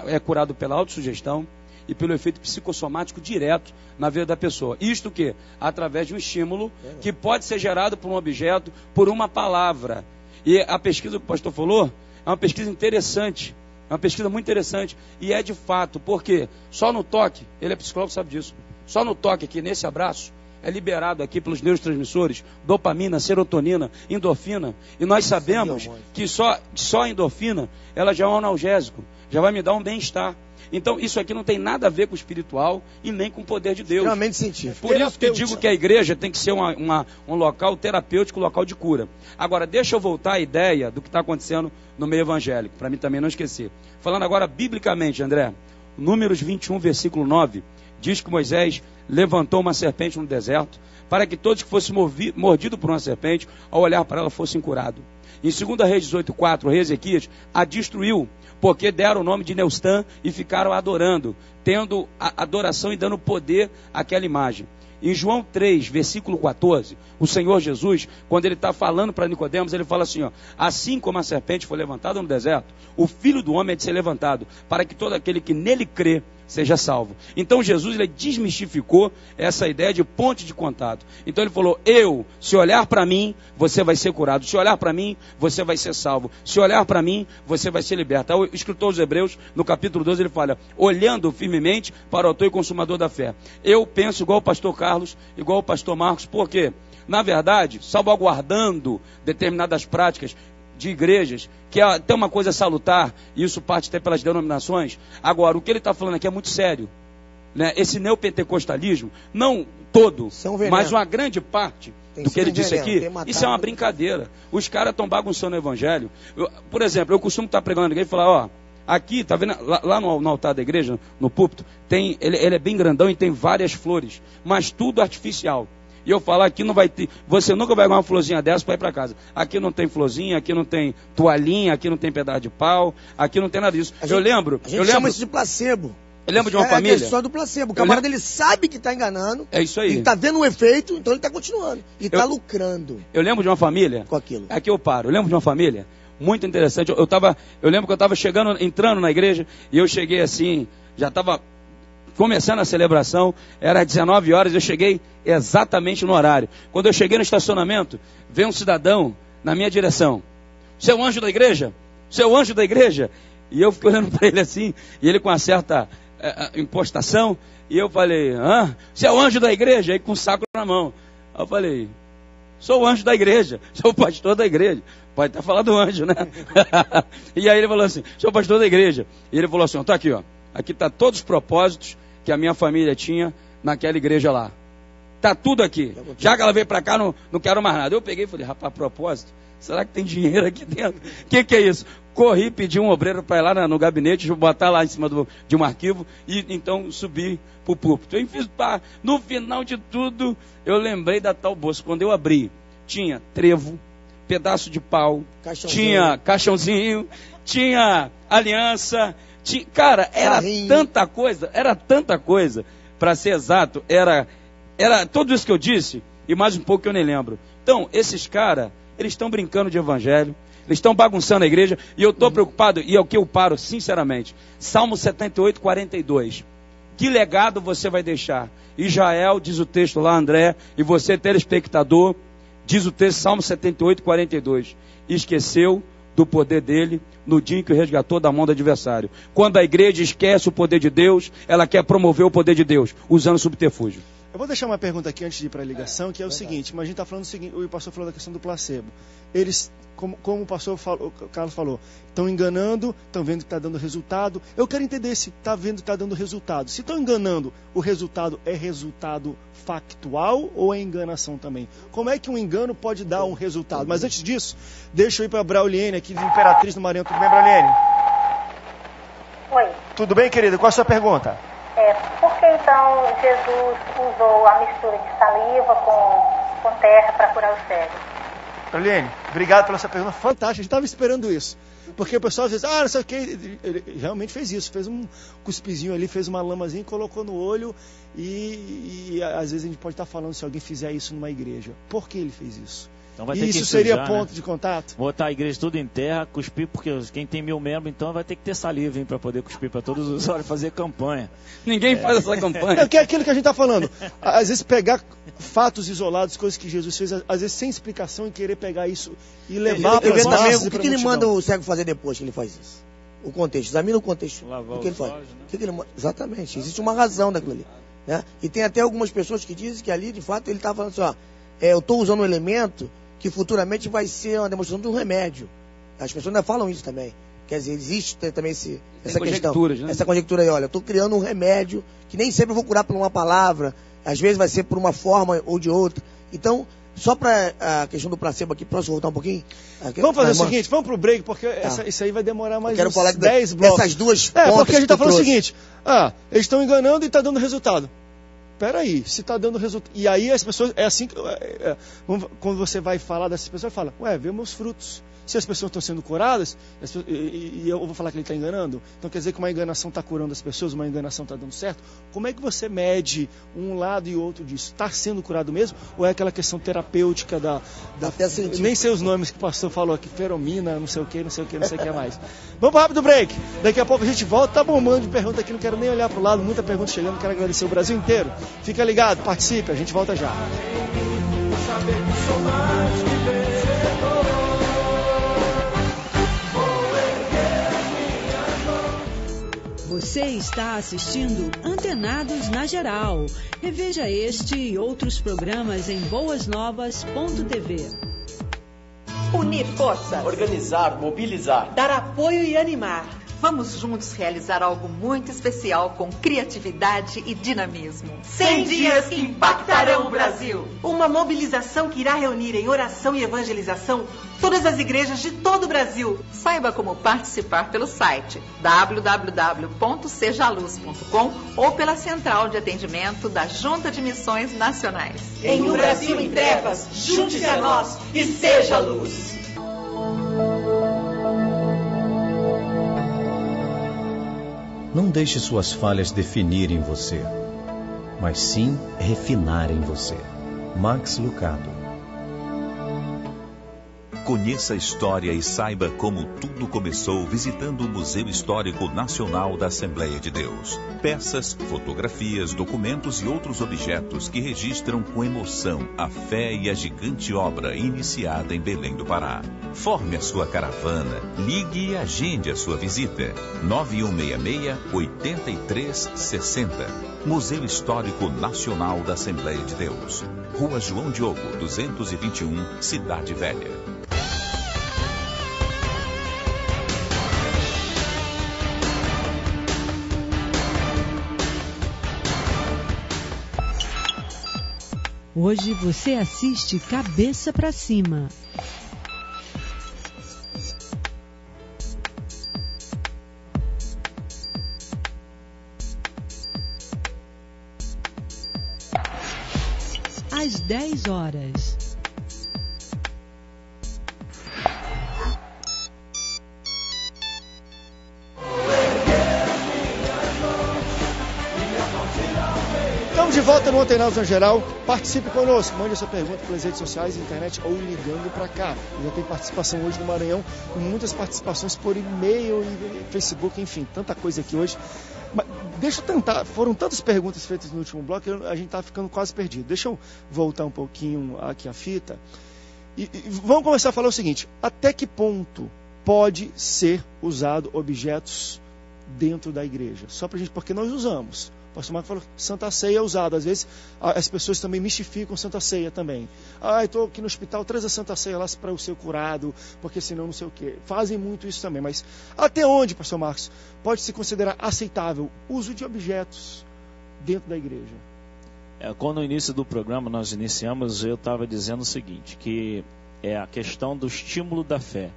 é curado pela autossugestão e pelo efeito psicossomático direto na vida da pessoa. Isto que? Através de um estímulo que pode ser gerado por um objeto, por uma palavra. E a pesquisa que o pastor falou é uma pesquisa interessante, é uma pesquisa muito interessante, e é de fato, porque só no toque, ele é psicólogo, sabe disso, só no toque aqui, nesse abraço, é liberado aqui pelos neurotransmissores, dopamina, serotonina, endorfina, e nós sabemos que só a endorfina, ela já é um analgésico, já vai me dar um bem-estar. Então, isso aqui não tem nada a ver com o espiritual e nem com o poder de Deus. Realmente científico. Por isso que eu digo que a igreja tem que ser um local terapêutico, um local de cura. Agora, deixa eu voltar à ideia do que está acontecendo no meio evangélico, para mim também não esquecer. Falando agora biblicamente, André, Números 21, versículo 9, diz que Moisés levantou uma serpente no deserto, para que todos que fossem mordidos por uma serpente, ao olhar para ela, fossem curados. Em 2 Reis 18:4, o rei Ezequias a destruiu, porque deram o nome de Neustã e ficaram adorando, tendo a adoração e dando poder àquela imagem. Em João 3, versículo 14, o Senhor Jesus, quando ele está falando para Nicodemos, ele fala assim, ó, assim como a serpente foi levantada no deserto, o Filho do Homem é de ser levantado, para que todo aquele que nele crê seja salvo. Então Jesus, ele desmistificou essa ideia de ponte de contato. Então ele falou, se olhar para mim, você vai ser curado. Se olhar para mim, você vai ser salvo. Se olhar para mim, você vai ser liberto. O escritor dos Hebreus, no capítulo 12, ele fala, olhando firmemente para o autor e consumador da fé. Eu penso igual o pastor Carlos, igual o pastor Marcos, porque, na verdade, salvaguardando determinadas práticas de igrejas, que é até uma coisa salutar, e isso parte até pelas denominações. Agora, o que ele está falando aqui é muito sério, né? Esse neopentecostalismo, não todo, mas uma grande parte do que ele disse aqui, isso é uma brincadeira. Os caras estão bagunçando o evangelho. Por exemplo, eu costumo estar pregando na igreja e falar, ó, aqui, tá vendo, lá no altar da igreja, no púlpito, ele é bem grandão e tem várias flores, mas tudo artificial. E eu falo, aqui não vai ter, você nunca vai ganhar uma florzinha dessa para ir para casa. Aqui não tem florzinha, aqui não tem toalhinha, aqui não tem pedaço de pau, aqui não tem nada disso. A gente chama isso de placebo. Eu lembro de uma família. É a questão do placebo. O camarada, ele sabe que está enganando. É isso aí. Ele está vendo um efeito, então ele está continuando. E está lucrando. Eu lembro de uma família. Com aquilo. Aqui eu paro. Eu lembro de uma família muito interessante. Eu lembro que eu estava entrando na igreja, e eu cheguei assim, já estava começando a celebração, era 19 horas, eu cheguei exatamente no horário. Quando eu cheguei no estacionamento, veio um cidadão na minha direção. Seu anjo da igreja? Seu anjo da igreja? E eu fiquei olhando para ele assim, e ele com uma certa impostação, e eu falei, seu anjo da igreja? Aí com um saco na mão. Aí eu falei, sou o anjo da igreja, sou o pastor da igreja. Pode estar falando do anjo, né? E aí ele falou assim, sou o pastor da igreja. E ele falou assim, tá aqui, ó. Aqui está todos os propósitos que a minha família tinha naquela igreja lá. Está tudo aqui. Já que ela veio para cá, não quero mais nada. Eu peguei e falei, rapaz, propósito, será que tem dinheiro aqui dentro? O que é isso? Corri, pedi um obreiro para ir lá no gabinete, botar lá em cima de um arquivo, e então subi para o púlpito. Eu fiz, no final de tudo, eu lembrei da tal bolsa. Quando eu abri, tinha trevo, pedaço de pau, tinha caixãozinho, tinha aliança. Cara, era tanta coisa, para ser exato, era tudo isso que eu disse, e mais um pouco que eu nem lembro. Então, esses caras, eles estão brincando de evangelho, eles estão bagunçando a igreja, e eu estou preocupado, e é o que eu paro, sinceramente. Salmo 78, 42. Que legado você vai deixar? Israel, diz o texto lá, André, e você, telespectador, diz o texto, Salmo 78, 42. Esqueceu do poder dele no dia em que o resgatou da mão do adversário. Quando a igreja esquece o poder de Deus, ela quer promover o poder de Deus, usando subterfúgio. Eu vou deixar uma pergunta aqui antes de ir para a ligação, que é o seguinte, mas a gente está falando o seguinte, o pastor falou da questão do placebo. Eles, como o pastor o Carlos falou, estão enganando, estão vendo que está dando resultado. Eu quero entender se está vendo que está dando resultado. Se estão enganando, o resultado é resultado factual ou é enganação também? Como é que um engano pode dar um resultado? Mas antes disso, deixa eu ir para a Brauliene aqui de Imperatriz do Maranhão. Tudo bem, Brauliene? Oi. Tudo bem, querida? Qual a sua pergunta? Por que então Jesus usou a mistura de saliva com terra para curar o cego? Brauliene, obrigado pela sua pergunta fantástica. A gente estava esperando isso. Porque o pessoal às vezes, não sei o que, ele realmente fez isso, fez um cuspizinho ali, fez uma lamazinha, colocou no olho e às vezes a gente pode estar falando se alguém fizer isso numa igreja. Por que ele fez isso? Então vai ter e que isso seria sujar, ponto né? de contato? Botar a igreja tudo em terra, cuspir, porque quem tem 1000 membros, então vai ter que ter saliva, hein, para poder cuspir para todos os usuários, fazer campanha. Ninguém faz essa campanha. É que é aquilo que a gente está falando. Às vezes pegar fatos isolados, coisas que Jesus fez, às vezes sem explicação, e querer pegar isso e levar para as massas. O que ele manda o cego fazer depois que ele faz isso? O contexto, examina o contexto. O que ele faz? Exatamente, existe uma razão daquilo ali. Né? E tem até algumas pessoas que dizem que ali, de fato, ele está falando assim, ó, eu estou usando um elemento que futuramente vai ser uma demonstração de um remédio. As pessoas ainda falam isso também. Quer dizer, existe também essa questão. Né? Essa conjectura aí, olha, eu estou criando um remédio que nem sempre eu vou curar por uma palavra, às vezes vai ser por uma forma ou de outra. Então, só para a questão do placebo aqui, posso voltar um pouquinho? Vamos fazer o seguinte, vamos pro break, porque isso aí vai demorar mais uns falar 10 blocos. Essas duas pontas porque a gente está falando trouxe. o seguinte, eles estão enganando e está dando resultado. Peraí, se está dando resultado. E aí as pessoas, é assim que. Quando você vai falar dessas pessoas, fala, vê meus frutos. Se as pessoas estão sendo curadas, e eu vou falar que ele está enganando, então quer dizer que uma enganação está curando as pessoas, uma enganação está dando certo? Como é que você mede um lado e outro disso? Está sendo curado mesmo? Ou é aquela questão terapêutica da nem sei os nomes que o pastor falou aqui, feromina, não sei o que mais. Vamos para rápido break. Daqui a pouco a gente volta, tá bombando de pergunta aqui, não quero nem olhar para o lado, muita pergunta chegando, quero agradecer o Brasil inteiro. Fica ligado, participe, a gente volta já. Você está assistindo Antenados na Geral. Reveja este e outros programas em boasnovas.tv. Unir forças. Organizar, mobilizar. Dar apoio e animar. Vamos juntos realizar algo muito especial com criatividade e dinamismo. 100 dias que impactarão o Brasil. Uma mobilização que irá reunir em oração e evangelização todas as igrejas de todo o Brasil. Saiba como participar pelo site www.sejaluz.com ou pela central de atendimento da Junta de Missões Nacionais. Em um Brasil em trevas, junte-se a nós e seja luz. Não deixe suas falhas definirem você, mas sim refinarem você. Max Lucado. Conheça a história e saiba como tudo começou visitando o Museu Histórico Nacional da Assembleia de Deus. Peças, fotografias, documentos e outros objetos que registram com emoção a fé e a gigante obra iniciada em Belém do Pará. Forme a sua caravana, ligue e agende a sua visita. 9166-8360. Museu Histórico Nacional da Assembleia de Deus. Rua João Diogo, 221, Cidade Velha. Hoje você assiste Cabeça pra Cima. Às 10 horas. Estamos de volta no Antenados na Geral. Participe conosco, mande a sua pergunta pelas redes sociais, internet ou ligando para cá. Já tem participação hoje no Maranhão, com muitas participações por e-mail e Facebook, enfim, tanta coisa aqui hoje. Mas deixa eu tentar, foram tantas perguntas feitas no último bloco que a gente está ficando quase perdido. Deixa eu voltar um pouquinho aqui a fita. E vamos começar a falar o seguinte: até que ponto pode ser usado objetos dentro da igreja? Só pra gente, porque nós usamos. O pastor Marco falou que Santa Ceia é usada. Às vezes as pessoas também mistificam Santa Ceia também. Eu estou aqui no hospital, traz a Santa Ceia lá para eu ser curado, porque senão não sei o quê. Fazem muito isso também. Mas até onde, pastor Marcos, pode se considerar aceitável o uso de objetos dentro da igreja? Quando no início do programa nós iniciamos, eu estava dizendo o seguinte, que é a questão do estímulo da fé.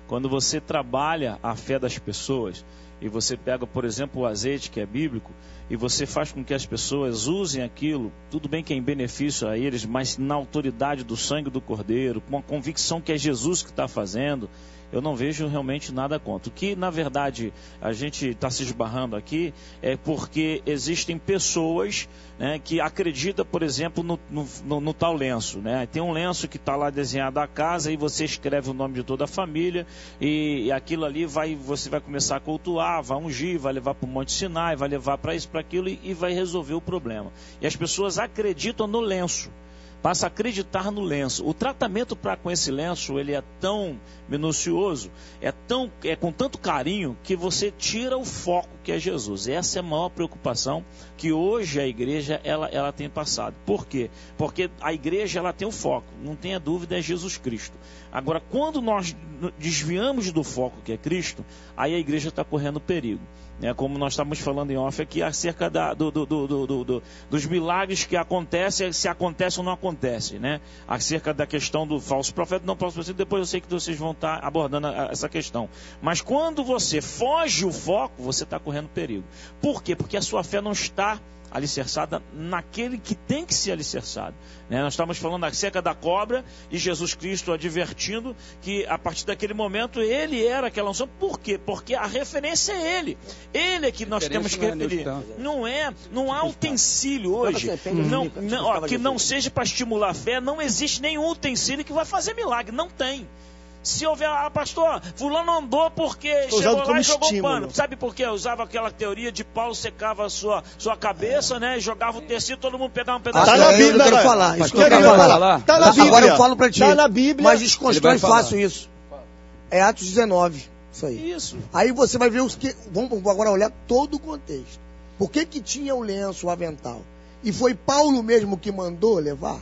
Quando você trabalha a fé das pessoas, e você pega, por exemplo, o azeite, que é bíblico, e você faz com que as pessoas usem aquilo, tudo bem que é em benefício a eles, mas na autoridade do sangue do Cordeiro, com a convicção que é Jesus que está fazendo, eu não vejo realmente nada contra. O que, na verdade, a gente está se esbarrando aqui é porque existem pessoas, né, que acreditam, por exemplo, no tal lenço. Né? Tem um lenço que está lá desenhado a casa e você escreve o nome de toda a família e aquilo ali você vai começar a cultuar, vai ungir, vai levar para o Monte Sinai, vai levar para isso, para aquilo e vai resolver o problema. E as pessoas acreditam no lenço. Passa a acreditar no lenço. O tratamento com esse lenço, ele é tão minucioso, é com tanto carinho, que você tira o foco que é Jesus. Essa é a maior preocupação que hoje a igreja ela tem passado. Por quê? Porque a igreja ela tem um foco, não tenha dúvida, é Jesus Cristo. Agora, quando nós desviamos do foco que é Cristo, aí a igreja está correndo perigo. Como nós estamos falando em off aqui, acerca dos milagres que acontecem, se acontece ou não acontece, né? Acerca da questão do falso profeta, não falso profeta, depois eu sei que vocês vão estar abordando essa questão. Mas quando você foge o foco, você está correndo perigo. Por quê? Porque a sua fé não está alicerçada naquele que tem que ser alicerçado. Nós estamos falando acerca da cobra e Jesus Cristo advertindo que a partir daquele momento ele era aquela unção. Por quê? Porque a referência é ele. Ele é que nós temos que referir. Não há utensílio hoje que não seja para estimular a fé. Não existe nenhum utensílio que vai fazer milagre. Não tem. Se houver, pastor, fulano andou porque chegou lá e jogou um pano. Sabe por quê? Eu usava aquela teoria de Paulo secava a sua cabeça, né? E jogava o tecido, todo mundo pegava um pedaço. Tá na Bíblia, quero falar. Tá na Bíblia. Agora eu falo pra ti. Tá na Bíblia. Mas desconstrói fácil isso. É Atos 19. Isso aí. Isso. Aí você vai ver os que... Vamos agora olhar todo o contexto. Por que tinha o lenço, o avental? E foi Paulo mesmo que mandou levar?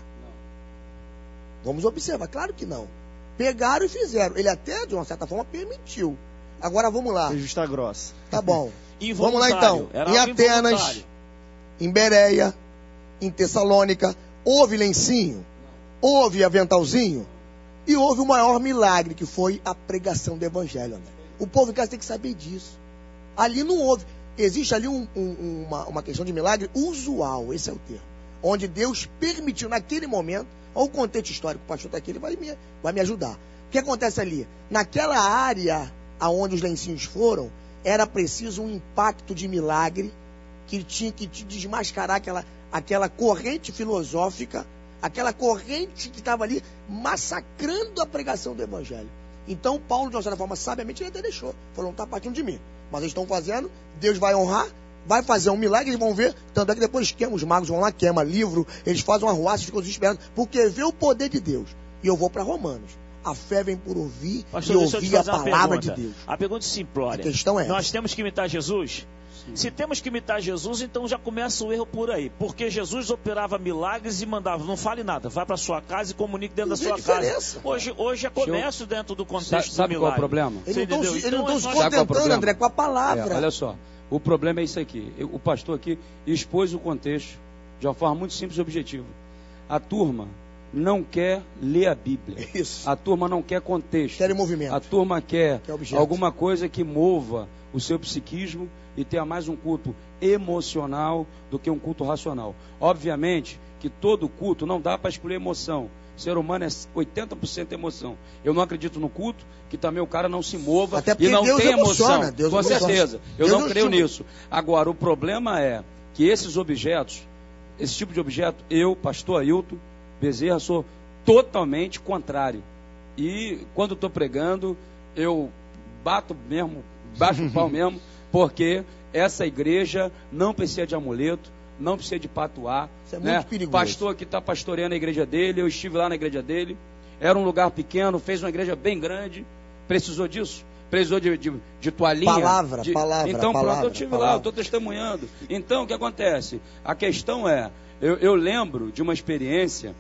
Vamos observar. Claro que não. Pegaram e fizeram. Ele até, de uma certa forma, permitiu. Agora vamos lá. Justa grossa. Tá bom. Vamos lá então. Em Atenas, em Bereia, em Tessalônica, houve lencinho, houve aventalzinho e houve o maior milagre, que foi a pregação do evangelho. O povo em casa tem que saber disso. Ali não houve. Existe ali uma questão de milagre usual, esse é o termo. Onde Deus permitiu naquele momento. Olha o contexto histórico, o pastor está aqui, ele vai me ajudar. O que acontece ali? Naquela área aonde os lencinhos foram, era preciso um impacto de milagre que tinha que te desmascarar aquela corrente filosófica, aquela corrente que estava ali massacrando a pregação do evangelho. Então Paulo, de uma certa forma, sabiamente, ele até deixou. Falou, não está partindo de mim. Mas eles estão fazendo, Deus vai honrar, vai fazer um milagre, eles vão ver, tanto é que depois os magos vão lá, queima livro, eles fazem uma arruaça, ficam desesperados, porque vê o poder de Deus. E eu vou para Romanos. A fé vem por ouvir, pastor, e ouvir a palavra de Deus. A pergunta simplória. A questão é nós temos que imitar Jesus? Sim. Se temos que imitar Jesus, então já começa o erro por aí. Porque Jesus operava milagres e mandava, não fale nada, vai para sua casa e comunique dentro da sua casa. Hoje é comércio dentro do contexto do milagre. Sabe qual é o problema? Eles não estão se contentando, André, com a palavra. Olha só. O problema é isso aqui. O pastor aqui expôs o contexto de uma forma muito simples e objetiva. A turma não quer ler a Bíblia. Isso. A turma não quer contexto. Quer movimento. A turma quer alguma coisa que mova o seu psiquismo e tenha mais um culto emocional do que um culto racional. Obviamente que todo culto não dá para excluir emoção. O ser humano é 80% emoção. Eu não acredito no culto que também o cara não se mova e não Deus tem emoção. Deus com certeza. Eu não creio nisso. Agora, o problema é que esses objetos, esse tipo de objeto, eu, pastor Ailton Bezerra, sou totalmente contrário. E quando estou pregando, eu bato o pau mesmo, porque essa igreja não precisa de amuleto, não precisa de patuar. Isso é muito perigoso. Pastor que está pastoreando a igreja dele, eu estive lá na igreja dele, era um lugar pequeno, fez uma igreja bem grande, precisou disso? Precisou de toalhinha? Palavra. Então pronto, eu estive lá, eu estou testemunhando. Então o que acontece? A questão é, eu lembro de uma experiência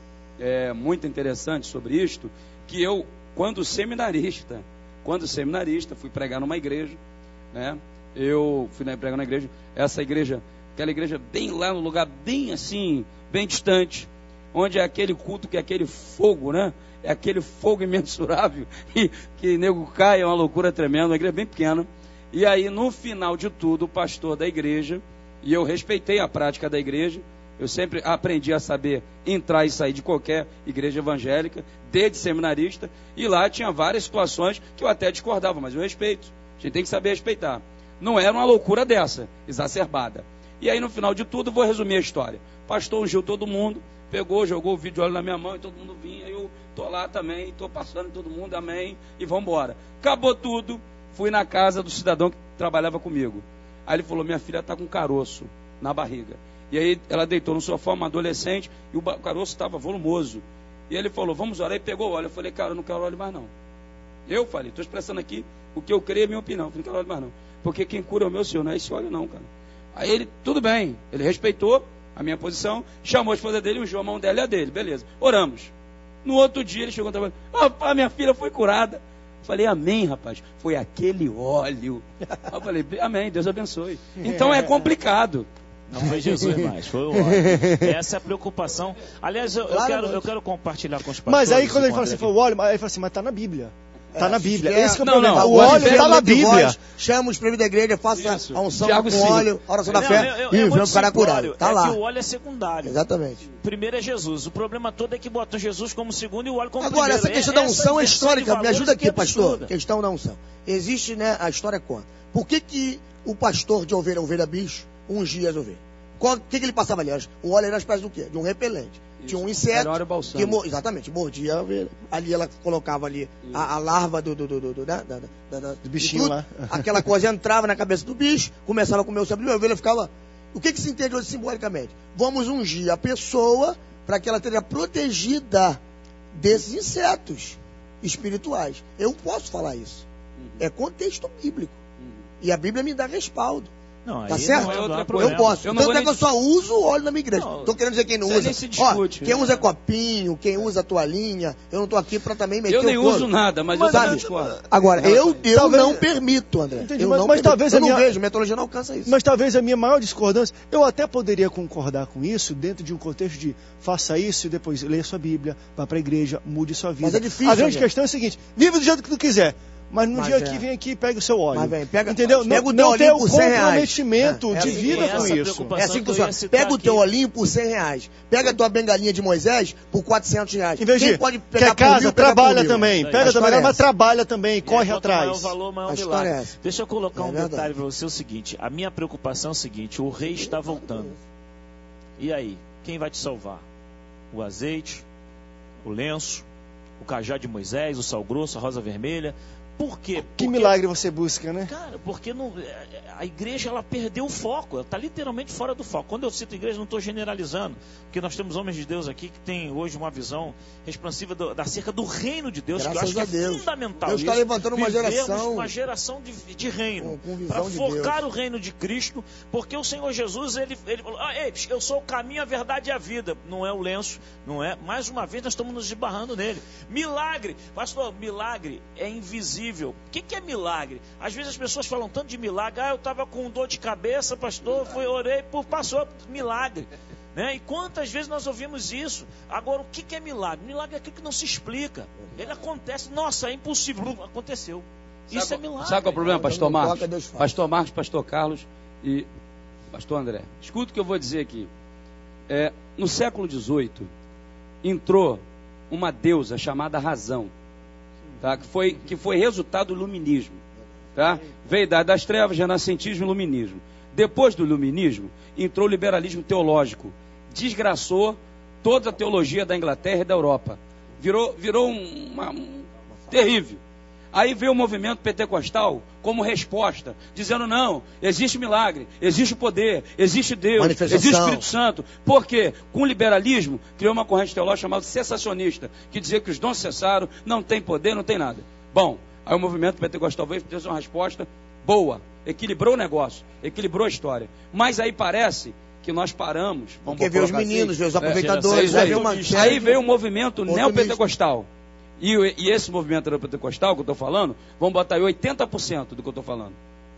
muito interessante sobre isto, que eu, quando seminarista, fui pregar numa igreja, né? Eu fui pregar na igreja, aquela igreja bem lá no lugar, bem assim, bem distante, onde é aquele culto que é aquele fogo, né? É aquele fogo imensurável, que nego cai, é uma loucura tremenda, uma igreja bem pequena. E aí, no final de tudo, o pastor da igreja, e eu respeitei a prática da igreja, eu sempre aprendi a saber entrar e sair de qualquer igreja evangélica, desde seminarista, e lá tinha várias situações que eu até discordava, mas eu respeito. A gente tem que saber respeitar. Não era uma loucura dessa, exacerbada. E aí, no final de tudo, vou resumir a história. O pastor ungiu todo mundo, pegou, jogou o vídeo de óleo na minha mão, e todo mundo vinha, eu tô lá também, estou passando todo mundo, amém, e vamos embora. Acabou tudo, fui na casa do cidadão que trabalhava comigo. Aí ele falou, minha filha está com caroço na barriga. E aí ela deitou no sofá, uma adolescente, e o caroço estava volumoso. E ele falou, vamos orar, e pegou óleo. Eu falei, cara, eu não quero óleo mais não. Eu falei, estou expressando aqui o que eu creio, a minha opinião. Eu falei, não quero óleo mais não. Porque quem cura é o meu Senhor, não é esse óleo não, cara. Aí ele, tudo bem, ele respeitou a minha posição, chamou a esposa dele, ungiu a mão dela e a dele, beleza. Oramos. No outro dia ele chegou no trabalho, a minha filha foi curada. Eu falei, amém, rapaz, foi aquele óleo. Eu falei, amém, Deus abençoe. Então é complicado. Não foi Jesus mais, foi o óleo. Essa é a preocupação. Aliás, eu quero compartilhar com os pastores. Mas aí quando ele fala assim, foi o óleo, aí ele fala assim, mas está na Bíblia. Está na Bíblia. Esse que é o problema. Não, o óleo está na Bíblia. Chama os prêmios da igreja, faça a unção com óleo, a oração da fé e o cara curado. Está lá. Que o óleo é secundário. Exatamente. Primeiro é Jesus. O problema todo é que botam Jesus como segundo e o óleo como primeiro. Agora, essa questão da unção é histórica. Me ajuda aqui, pastor. Questão da unção. Existe, né, a história conta. Por que o pastor de ovelha bicho ungia as ovelhas? O que ele passava ali? O óleo era uma espécie do quê? De um repelente. Isso. Tinha um inseto que exatamente, mordia a ovelha. Ali ela colocava ali a larva do bichinho lá. Aquela coisa entrava na cabeça do bicho, começava a comer o sangue, a ovelha ficava... O que se entende hoje simbolicamente? Vamos ungir a pessoa para que ela esteja protegida desses insetos espirituais. Eu posso falar isso. É contexto bíblico. E a Bíblia me dá respaldo. Não, tá certo? Eu posso. Tanto é que eu só uso o óleo na minha igreja. Estou querendo dizer quem não usa. Quem usa copinho, quem usa toalhinha, eu não estou aqui para também meter eu nem uso nada, mas eu também discordo. Agora, eu não permito, André. Entendi, mas talvez eu não vejo, metodologia não alcança isso. Mas talvez a minha maior discordância, eu até poderia concordar com isso dentro de um contexto de faça isso e depois leia sua Bíblia, vá para a igreja, mude sua vida. Mas é difícil. A grande questão é a seguinte, vive do jeito que tu quiser. Mas no dia que vem aqui, pega o seu óleo. Entendeu? Não ter o comprometimento de vida com isso. É assim que funciona. Pega o teu olhinho por R$100. Pega a tua bengalinha de Moisés por R$400. Em vez de pode pegar casa, trabalha também. Pega também, mas trabalha também, corre atrás. Maior valor, maior milagre. Deixa eu colocar um detalhe para você, o seguinte. A minha preocupação é o seguinte, o rei está voltando. E aí? Quem vai te salvar? O azeite, o lenço, o cajado de Moisés, o sal grosso, a rosa vermelha... Por quê? Que milagre você busca, né? Cara, porque a igreja ela perdeu o foco, ela está literalmente fora do foco. Quando eu cito igreja, não estou generalizando, porque nós temos homens de Deus aqui que têm hoje uma visão expansiva acerca do reino de Deus, graças que eu acho que é fundamental. Deus está levantando uma geração de reino, para focar de o reino de Cristo, porque o Senhor Jesus, ele falou, eu sou o caminho, a verdade e a vida. Não é o lenço, não é. Mais uma vez, nós estamos nos esbarrando nele. Milagre, pastor, milagre é invisível. O que é milagre? Às vezes as pessoas falam tanto de milagre. Eu estava com dor de cabeça, pastor, orei, passou milagre. Né? E quantas vezes nós ouvimos isso? Agora, o que é milagre? Milagre é aquilo que não se explica. Ele acontece, nossa, é impossível. Aconteceu. Isso é milagre. Sabe qual é o problema, pastor Marcos? Pastor Marcos, pastor Carlos e pastor André. Escuta o que eu vou dizer aqui. No século XVIII, entrou uma deusa chamada Razão. Tá? Que foi resultado do iluminismo. Tá? Veio das trevas, renascentismo e iluminismo. Depois do iluminismo, entrou o liberalismo teológico. Desgraçou toda a teologia da Inglaterra e da Europa. Virou terrível. Aí veio o movimento pentecostal como resposta, dizendo não, existe milagre, existe poder, existe Deus, existe o Espírito Santo. Por quê? Com o liberalismo, criou uma corrente teológica chamada cessacionista, que dizia que os dons cessaram, não tem poder, não tem nada. Bom, aí o movimento pentecostal veio ter uma resposta boa, equilibrou o negócio, equilibrou a história. Mas aí parece que nós paramos. Porque veio os meninos, veio os aproveitadores. Aí veio o movimento neopentecostal. E esse movimento neopentecostal que eu estou falando, vamos botar aí 80% do que eu estou falando.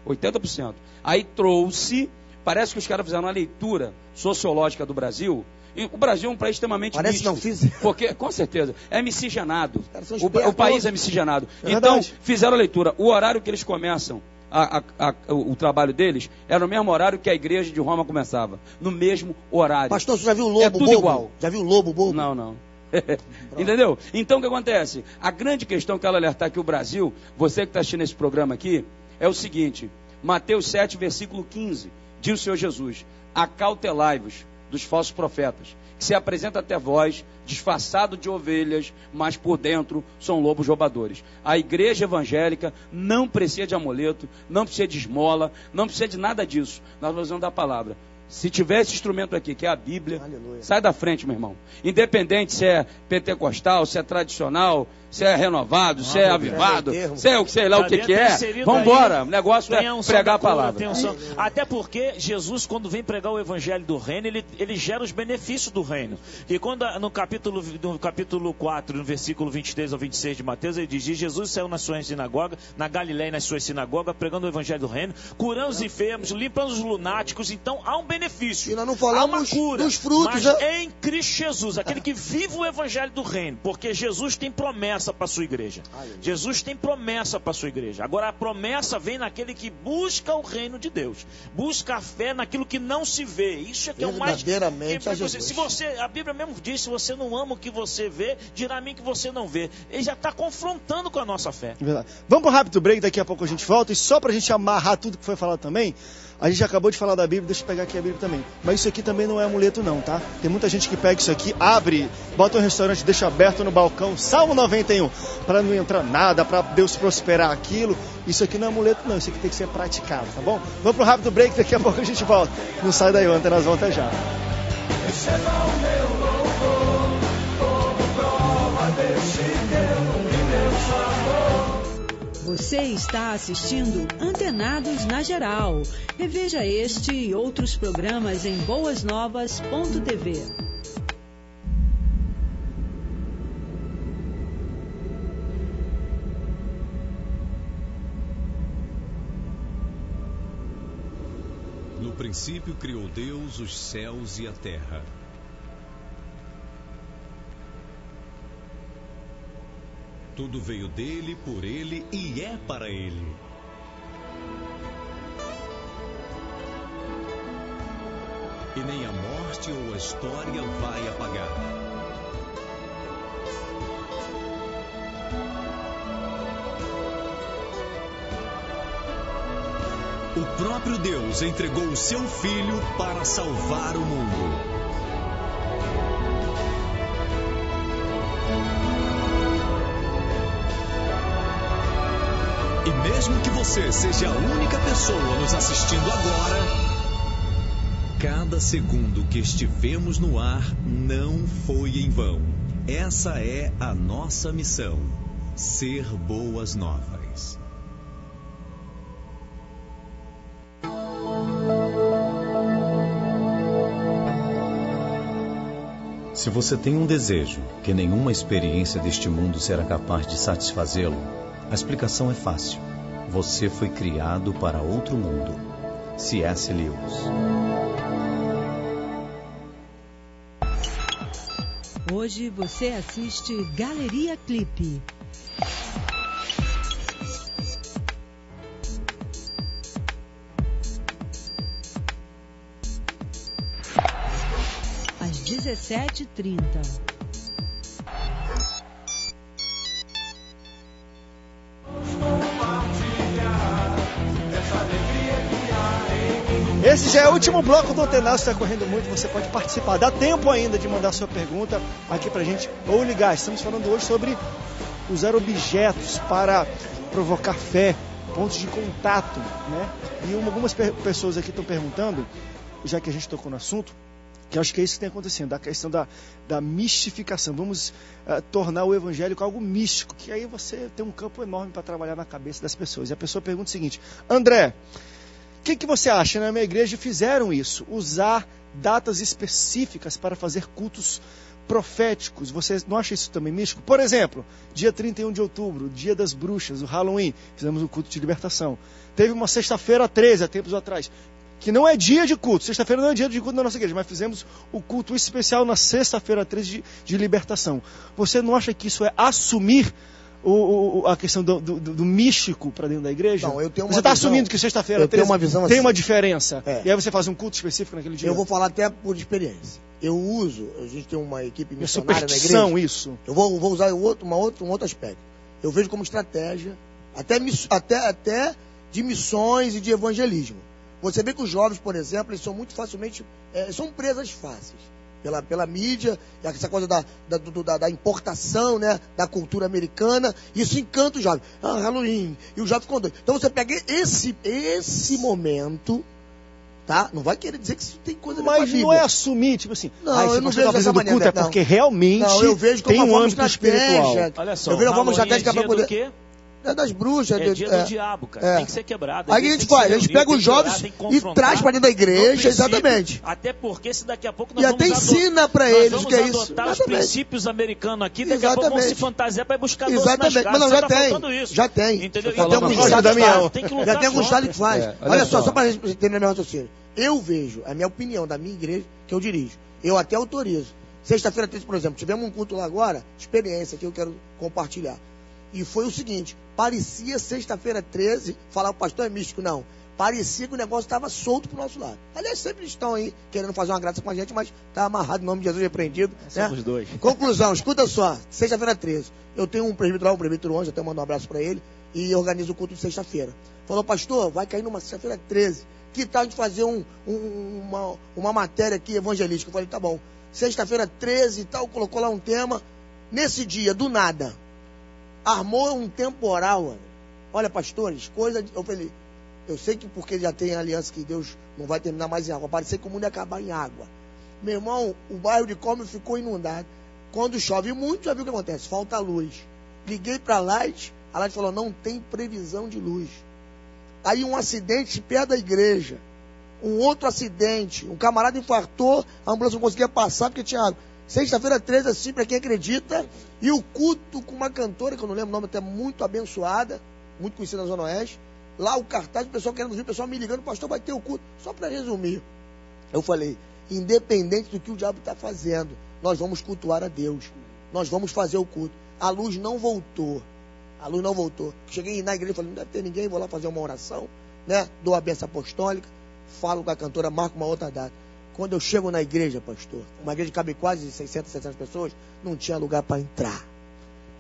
80%. Aí trouxe, parece que os caras fizeram uma leitura sociológica do Brasil. E o Brasil é um país extremamente parece místico. Não fiz. Porque, com certeza, é miscigenado. O país é miscigenado. Então, fizeram a leitura. O horário que eles começam o trabalho deles, era no mesmo horário que a igreja de Roma começava. No mesmo horário. Pastor, você já viu o lobo tudo bobo? Igual. Já viu o lobo bobo? Não. Entendeu? Então o que acontece? A grande questão que eu quero alertar aqui o Brasil, você que está assistindo esse programa aqui, é o seguinte: Mateus 7, versículo 15, diz o Senhor Jesus: acautelai-vos dos falsos profetas, que se apresenta até vós, disfarçado de ovelhas, mas por dentro são lobos roubadores. A igreja evangélica não precisa de amuleto, não precisa de esmola, não precisa de nada disso. Nós vamos dar a palavra. Se tiver esse instrumento aqui, que é a Bíblia, aleluia, sai da frente, meu irmão. Independente se é pentecostal, se é tradicional, se é renovado, se é avivado, se é o que sei lá o que é. Vamos embora. O negócio é pregar a palavra. Até porque Jesus, quando vem pregar o evangelho do reino, ele gera os benefícios do reino. E quando no capítulo 4, no versículo 23 ao 26 de Mateus, ele diz: Jesus saiu nas suas sinagogas, na Galileia, nas suas sinagogas, pregando o evangelho do reino, curando os enfermos, limpando os lunáticos. Então há um benefício. E nós não falamos há uma cura, dos frutos. Mas em Cristo Jesus, aquele que vive o evangelho do reino, porque Jesus tem promessa para a sua igreja. Jesus tem promessa para a sua igreja. Agora a promessa vem naquele que busca o reino de Deus, busca a fé naquilo que não se vê. Isso é que é o mais verdadeiramente a Jesus. Se você, a Bíblia mesmo diz: se você não ama o que você vê, dirá a mim que você não vê. Ele já está confrontando com a nossa fé. Verdade. Vamos para um rápido break, daqui a pouco a gente volta. E só para a gente amarrar tudo que foi falado também, a gente acabou de falar da Bíblia, deixa eu pegar aqui a Bíblia também. Mas isso aqui também não é amuleto não, tá? Tem muita gente que pega isso aqui, abre, bota um restaurante, deixa aberto no balcão, Salmo 91, para não entrar nada, para Deus prosperar aquilo. Isso aqui não é amuleto não, isso aqui tem que ser praticado, tá bom? Vamos pro rápido break, daqui a pouco a gente volta. Não sai daí, nós volta já. Receba o meu louvor, como prova deste teu e meu amor. Você está assistindo Antenados na Geral. Reveja este e outros programas em boasnovas.tv. No princípio criou Deus os céus e a terra. Tudo veio dele, por ele e é para ele. E nem a morte ou a história vai apagar. O próprio Deus entregou o seu Filho para salvar o mundo. E mesmo que você seja a única pessoa nos assistindo agora, cada segundo que estivemos no ar não foi em vão. Essa é a nossa missão: ser boas novas. Se você tem um desejo que nenhuma experiência deste mundo será capaz de satisfazê-lo, a explicação é fácil. Você foi criado para outro mundo. C.S. Lewis. Hoje você assiste Galeria Clipe. Às 17h30. Esse já é o último bloco do Antenados, está correndo muito, você pode participar. Dá tempo ainda de mandar sua pergunta aqui pra gente ou ligar. Estamos falando hoje sobre usar objetos para provocar fé, pontos de contato, né? E algumas pessoas aqui estão perguntando, já que a gente tocou no assunto, que eu acho que é isso que tem acontecendo, a questão da mistificação. Vamos tornar o evangélico algo místico, que aí você tem um campo enorme para trabalhar na cabeça das pessoas. E a pessoa pergunta o seguinte: André, o que você acha? Na minha igreja fizeram isso, usar datas específicas para fazer cultos proféticos. Você não acha isso também místico? Por exemplo, dia 31 de outubro, dia das bruxas, o Halloween, fizemos um culto de libertação. Teve uma sexta-feira 13, há tempos atrás, que não é dia de culto. Sexta-feira não é dia de culto na nossa igreja, mas fizemos o culto especial na sexta-feira 13 de libertação. Você não acha que isso é assumir a questão do místico para dentro da igreja? Não, eu tenho uma você está visão, assumindo que sexta-feira tem assim, uma diferença. E aí você faz um culto específico naquele dia? Eu vou falar até por experiência. A gente tem uma equipe missionária na igreja. Isso. Eu vou usar um outro aspecto. Eu vejo como estratégia, até de missões e de evangelismo. Você vê que os jovens, por exemplo, eles são muito facilmente, são presas fáceis. Pela mídia, essa coisa da importação, né, da cultura americana, isso encanta o jovem. Halloween, e o jovem ficou doido. Então você pega esse momento, tá? Não vai querer dizer que isso tem coisa a ver com a Bíblia. Mas não é assumir, tipo assim, eu não vejo dessa maneira. Culto, é porque realmente eu vejo como tem um âmbito espiritual. Olha só, eu vejo uma forma estratégica para poder... quê? É das bruxas. É dia do diabo, cara. Tem que ser quebrado. Aí a gente faz, a gente pega os jovens e traz para dentro da igreja, exatamente. Até porque se daqui a pouco nós e até ensina para eles o que é isso. Nós vamos adotar os princípios americanos aqui, daqui a pouco vamos se fantasiar para ir buscar doce nas casas. Mas não, já tem. Já tem. Entendeu? Já tem alguns estados que faz. Já tem alguns estados que faz. Olha só para entender meu raciocínio. Eu vejo, a minha opinião da minha igreja, que eu dirijo, eu até autorizo. Sexta-feira 13, por exemplo, tivemos um culto lá agora, experiência que eu quero compartilhar. E foi o seguinte, parecia sexta-feira 13, falar o pastor é místico, não. Parecia que o negócio estava solto pro nosso lado. Aliás, sempre estão aí querendo fazer uma graça com a gente, mas está amarrado em nome de Jesus repreendido. Somos dois. Conclusão, escuta só, sexta-feira 13. Eu tenho um presbítero lá, o presbítero Anjo, até mando um abraço para ele, e organizo o culto de sexta-feira. Falou, pastor, vai cair numa sexta-feira 13. Que tal a gente fazer uma matéria aqui evangelística? Eu falei, tá bom. Sexta-feira 13 e tal, colocou lá um tema. Nesse dia, do nada, armou um temporal. Olha, pastores, eu falei, eu sei que porque já tem aliança que Deus não vai terminar mais em água. Parecia que o mundo ia acabar em água. Meu irmão, o bairro de Córmio ficou inundado. Quando chove muito, já viu o que acontece? Falta luz. Liguei para a Light falou, não tem previsão de luz. Aí um acidente perto da igreja. Um outro acidente. Um camarada infartou, a ambulância não conseguia passar porque tinha água. Sexta-feira 13, assim, para quem acredita. E o culto com uma cantora, que eu não lembro o nome, até muito abençoada, muito conhecida na Zona Oeste. Lá o cartaz, o pessoal querendo ver, o pessoal me ligando, pastor, vai ter o culto. Só para resumir. Eu falei, independente do que o diabo está fazendo, nós vamos cultuar a Deus. Nós vamos fazer o culto. A luz não voltou. A luz não voltou. Cheguei na igreja e falei, não deve ter ninguém, vou lá fazer uma oração, né? Dou a bênção apostólica, falo com a cantora, marco uma outra data. Quando eu chego na igreja, pastor, uma igreja que cabe quase 600, 700 pessoas, não tinha lugar para entrar.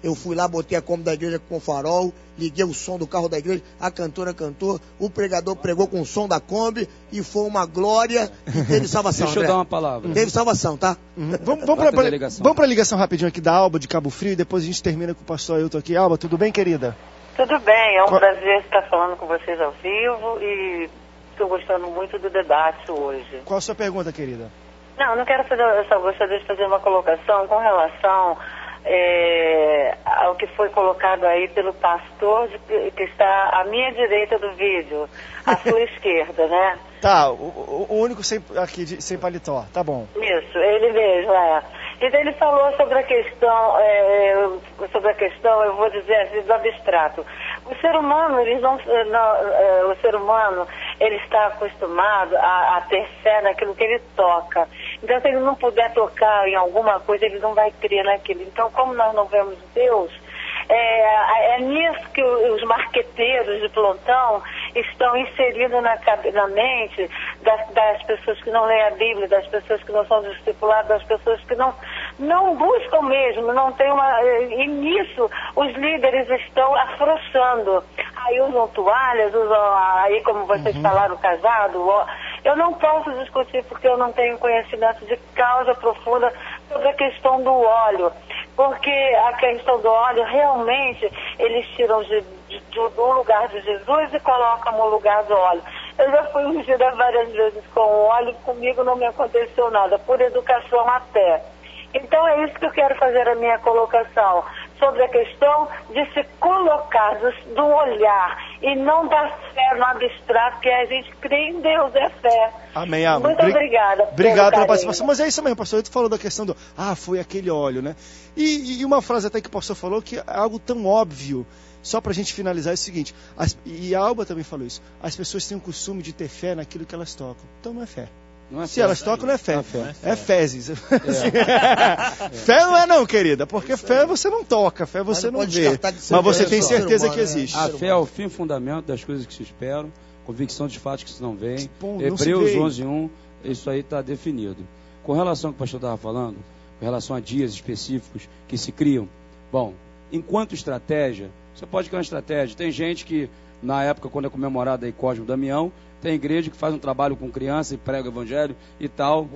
Eu fui lá, botei a Kombi da igreja com farol, liguei o som do carro da igreja, a cantora cantou, o pregador pregou com o som da Kombi e foi uma glória e teve salvação. Deixa eu dar uma palavra. Teve salvação, tá? Vamos para a ligação rapidinho aqui da Alba de Cabo Frio e depois a gente termina com o pastor Ailton aqui. Alba, tudo bem, querida? Tudo bem, é um prazer estar falando com vocês ao vivo e estou gostando muito do debate hoje. Qual a sua pergunta, querida? Não quero fazer, eu só gostaria de fazer uma colocação com relação ao que foi colocado aí pelo pastor que está à minha direita do vídeo, à sua esquerda, né? Tá, o único sem paletó, tá bom. Isso, ele mesmo, Então ele falou sobre a questão, eu vou dizer assim, do abstrato. O ser humano, ele está acostumado a ter fé naquilo que ele toca. Então, se ele não puder tocar em alguma coisa, ele não vai crer naquilo. Então, como nós não vemos Deus, é nisso que os marqueteiros de plantão estão inserindo na mente das pessoas que não leem a Bíblia, das pessoas que não são discipuladas, das pessoas que não buscam mesmo, não tem e nisso os líderes estão afrouxando. Aí usam toalhas, aí como vocês falaram, casado. Eu não posso discutir porque eu não tenho conhecimento de causa profunda sobre a questão do óleo. Porque a questão do óleo, realmente, eles tiram do lugar de Jesus e colocam no lugar do óleo. Eu já fui ungida várias vezes com óleo e comigo não me aconteceu nada, por educação até. Então é isso que eu quero fazer a minha colocação, sobre a questão de se colocar, do olhar, e não da fé no abstrato, que a gente crê em Deus, é fé. Amém, amém. Muito obrigada. Obrigado pela participação. Mas é isso mesmo, pastor. Tu falou da questão do, foi aquele óleo, né? E uma frase até que o pastor falou, que é algo tão óbvio, só pra gente finalizar, é o seguinte, e a Alba também falou isso, as pessoas têm o costume de ter fé naquilo que elas tocam. Então não é fé. Não é Se elas tocam, não é fé. fé. É fezes. Fé não é não, querida, porque fé você não toca, fé você não vê. Mas você tem certeza que existe. A fé é o fim e fundamento das coisas que se esperam, convicção dos fatos que se não veem. Bom, não Hebreus se vê. 11:1, isso aí está definido. Com relação ao que o pastor estava falando, com relação a dias específicos que se criam, bom, enquanto estratégia, você pode criar uma estratégia. Tem gente que, na época, quando é comemorado aí Cosme Damião, tem igreja que faz um trabalho com criança e prega o evangelho e tal.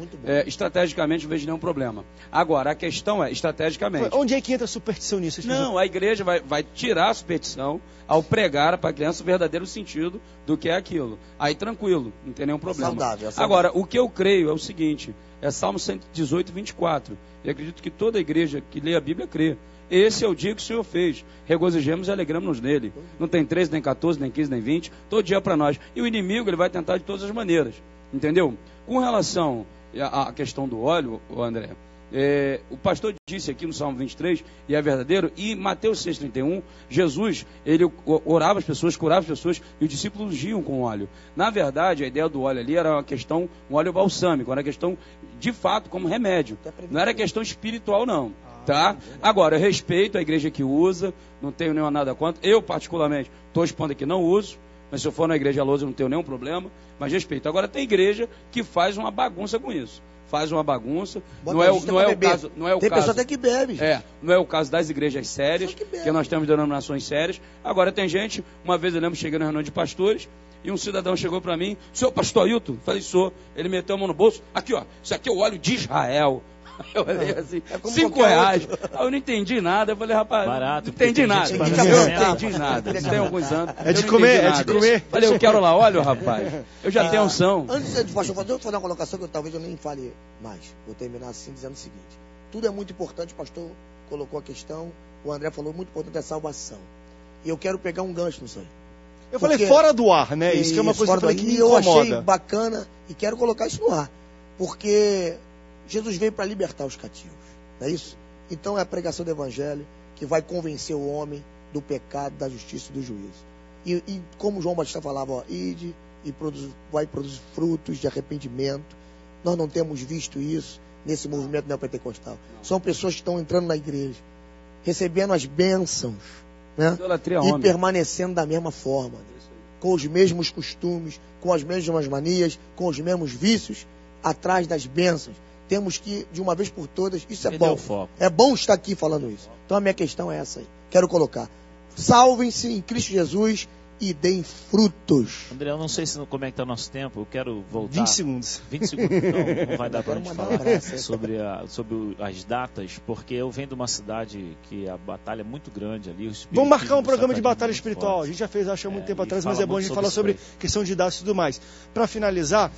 Estrategicamente não vejo nenhum problema. Agora, a questão é, estrategicamente... Onde é que entra a superstição nisso? Não, a igreja vai tirar a superstição ao pregar para a criança o verdadeiro sentido do que é aquilo. Aí tranquilo, não tem nenhum problema. Saudável. Agora, o que eu creio é o seguinte, é Salmo 118, 24. Eu acredito que toda igreja que lê a Bíblia crê. Esse é o dia que o Senhor fez. Regozijemos e alegramos-nos nele. Não tem 13, nem 14, nem 15, nem 20. Todo dia para nós. E o inimigo, ele vai tentar de todas as maneiras. Entendeu? Com relação à questão do óleo, André, o pastor disse aqui no Salmo 23, e é verdadeiro, e Mateus 6,31, Jesus, ele orava as pessoas, curava as pessoas, e os discípulos ungiam com óleo. Na verdade, a ideia do óleo ali era uma questão, um óleo balsâmico, era uma questão, de fato, como remédio. Não era questão espiritual, não. Tá? Agora, eu respeito a igreja que usa, não tenho nenhuma nada contra. Eu, particularmente, estou expondo aqui, não uso, mas se eu for na igreja lousa, não tenho nenhum problema, mas respeito. Agora, tem igreja que faz uma bagunça com isso. Faz uma bagunça. Não é o caso. Tem pessoa até que bebe. Não é o caso das igrejas sérias, que nós temos denominações sérias. Agora, tem gente, uma vez eu lembro, cheguei na reunião de pastores, e um cidadão chegou para mim, senhor pastor Ailton? Falei, sou. Ele meteu a mão no bolso, aqui ó, isso aqui é o óleo de Israel. Eu olhei assim, R$5. Aí eu não entendi nada. Eu falei, rapaz, barato, não entendi nada. Eu não entendi nada. Tem alguns anos. É de comer, é de comer. Falei, eu quero lá óleo, rapaz. Eu já tenho unção. Antes de fazer uma colocação que talvez eu nem fale mais. Vou terminar assim dizendo o seguinte. Tudo é muito importante, o pastor colocou a questão, o André falou, muito importante é a salvação. E eu quero pegar um gancho nisso aí. Eu falei fora do ar, né? Isso que é uma coisa que me incomoda. Eu achei bacana e quero colocar isso no ar. Porque Jesus veio para libertar os cativos, não é isso? Então é a pregação do evangelho que vai convencer o homem do pecado, da justiça e do juízo. E como João Batista falava, ó, ide e vai produzir frutos de arrependimento. Nós não temos visto isso nesse movimento neopentecostal. São pessoas que estão entrando na igreja, recebendo as bênçãos, né? E permanecendo da mesma forma, com os mesmos costumes, com as mesmas manias, com os mesmos vícios, atrás das bênçãos. Temos que, de uma vez por todas, isso é bom. É bom estar aqui falando isso. Então a minha questão é essa aí. Quero colocar. Salvem-se em Cristo Jesus e deem frutos. André, eu não sei como é que está o nosso tempo. Eu quero voltar. 20 segundos. 20 segundos. Não vai dar para a gente falar sobre as datas, porque eu venho de uma cidade que a batalha é muito grande ali. Vamos marcar um programa de batalha espiritual. A gente já fez, acho, há muito tempo atrás, mas é bom a gente falar sobre questão de datas e tudo mais. Para finalizar,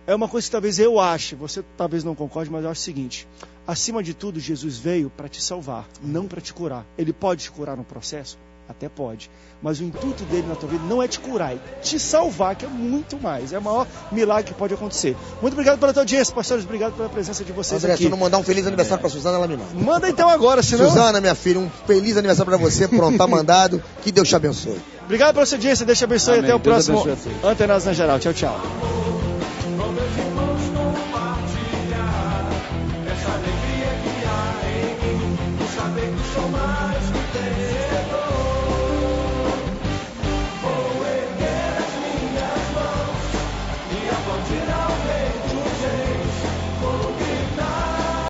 é uma coisa que talvez eu ache, você talvez não concorde, mas eu acho o seguinte: acima de tudo, Jesus veio para te salvar, não para te curar. Ele pode te curar no processo? Até pode. Mas o intuito dele na tua vida não é te curar, é te salvar, que é muito mais. É o maior milagre que pode acontecer. Muito obrigado pela tua audiência, pastores. Obrigado pela presença de vocês André, aqui. Se eu não mandar um feliz aniversário para Suzana, ela me manda. Manda então agora, senão... Suzana, minha filha, um feliz aniversário para você. Pronto, tá mandado. Que Deus te abençoe. Obrigado pela sua audiência. Deus te abençoe. Amém. Até o Deus próximo abençoe. Antenados na Geral. Tchau, tchau. Essa alegria que há em mim, por saber que sou mais que tenho.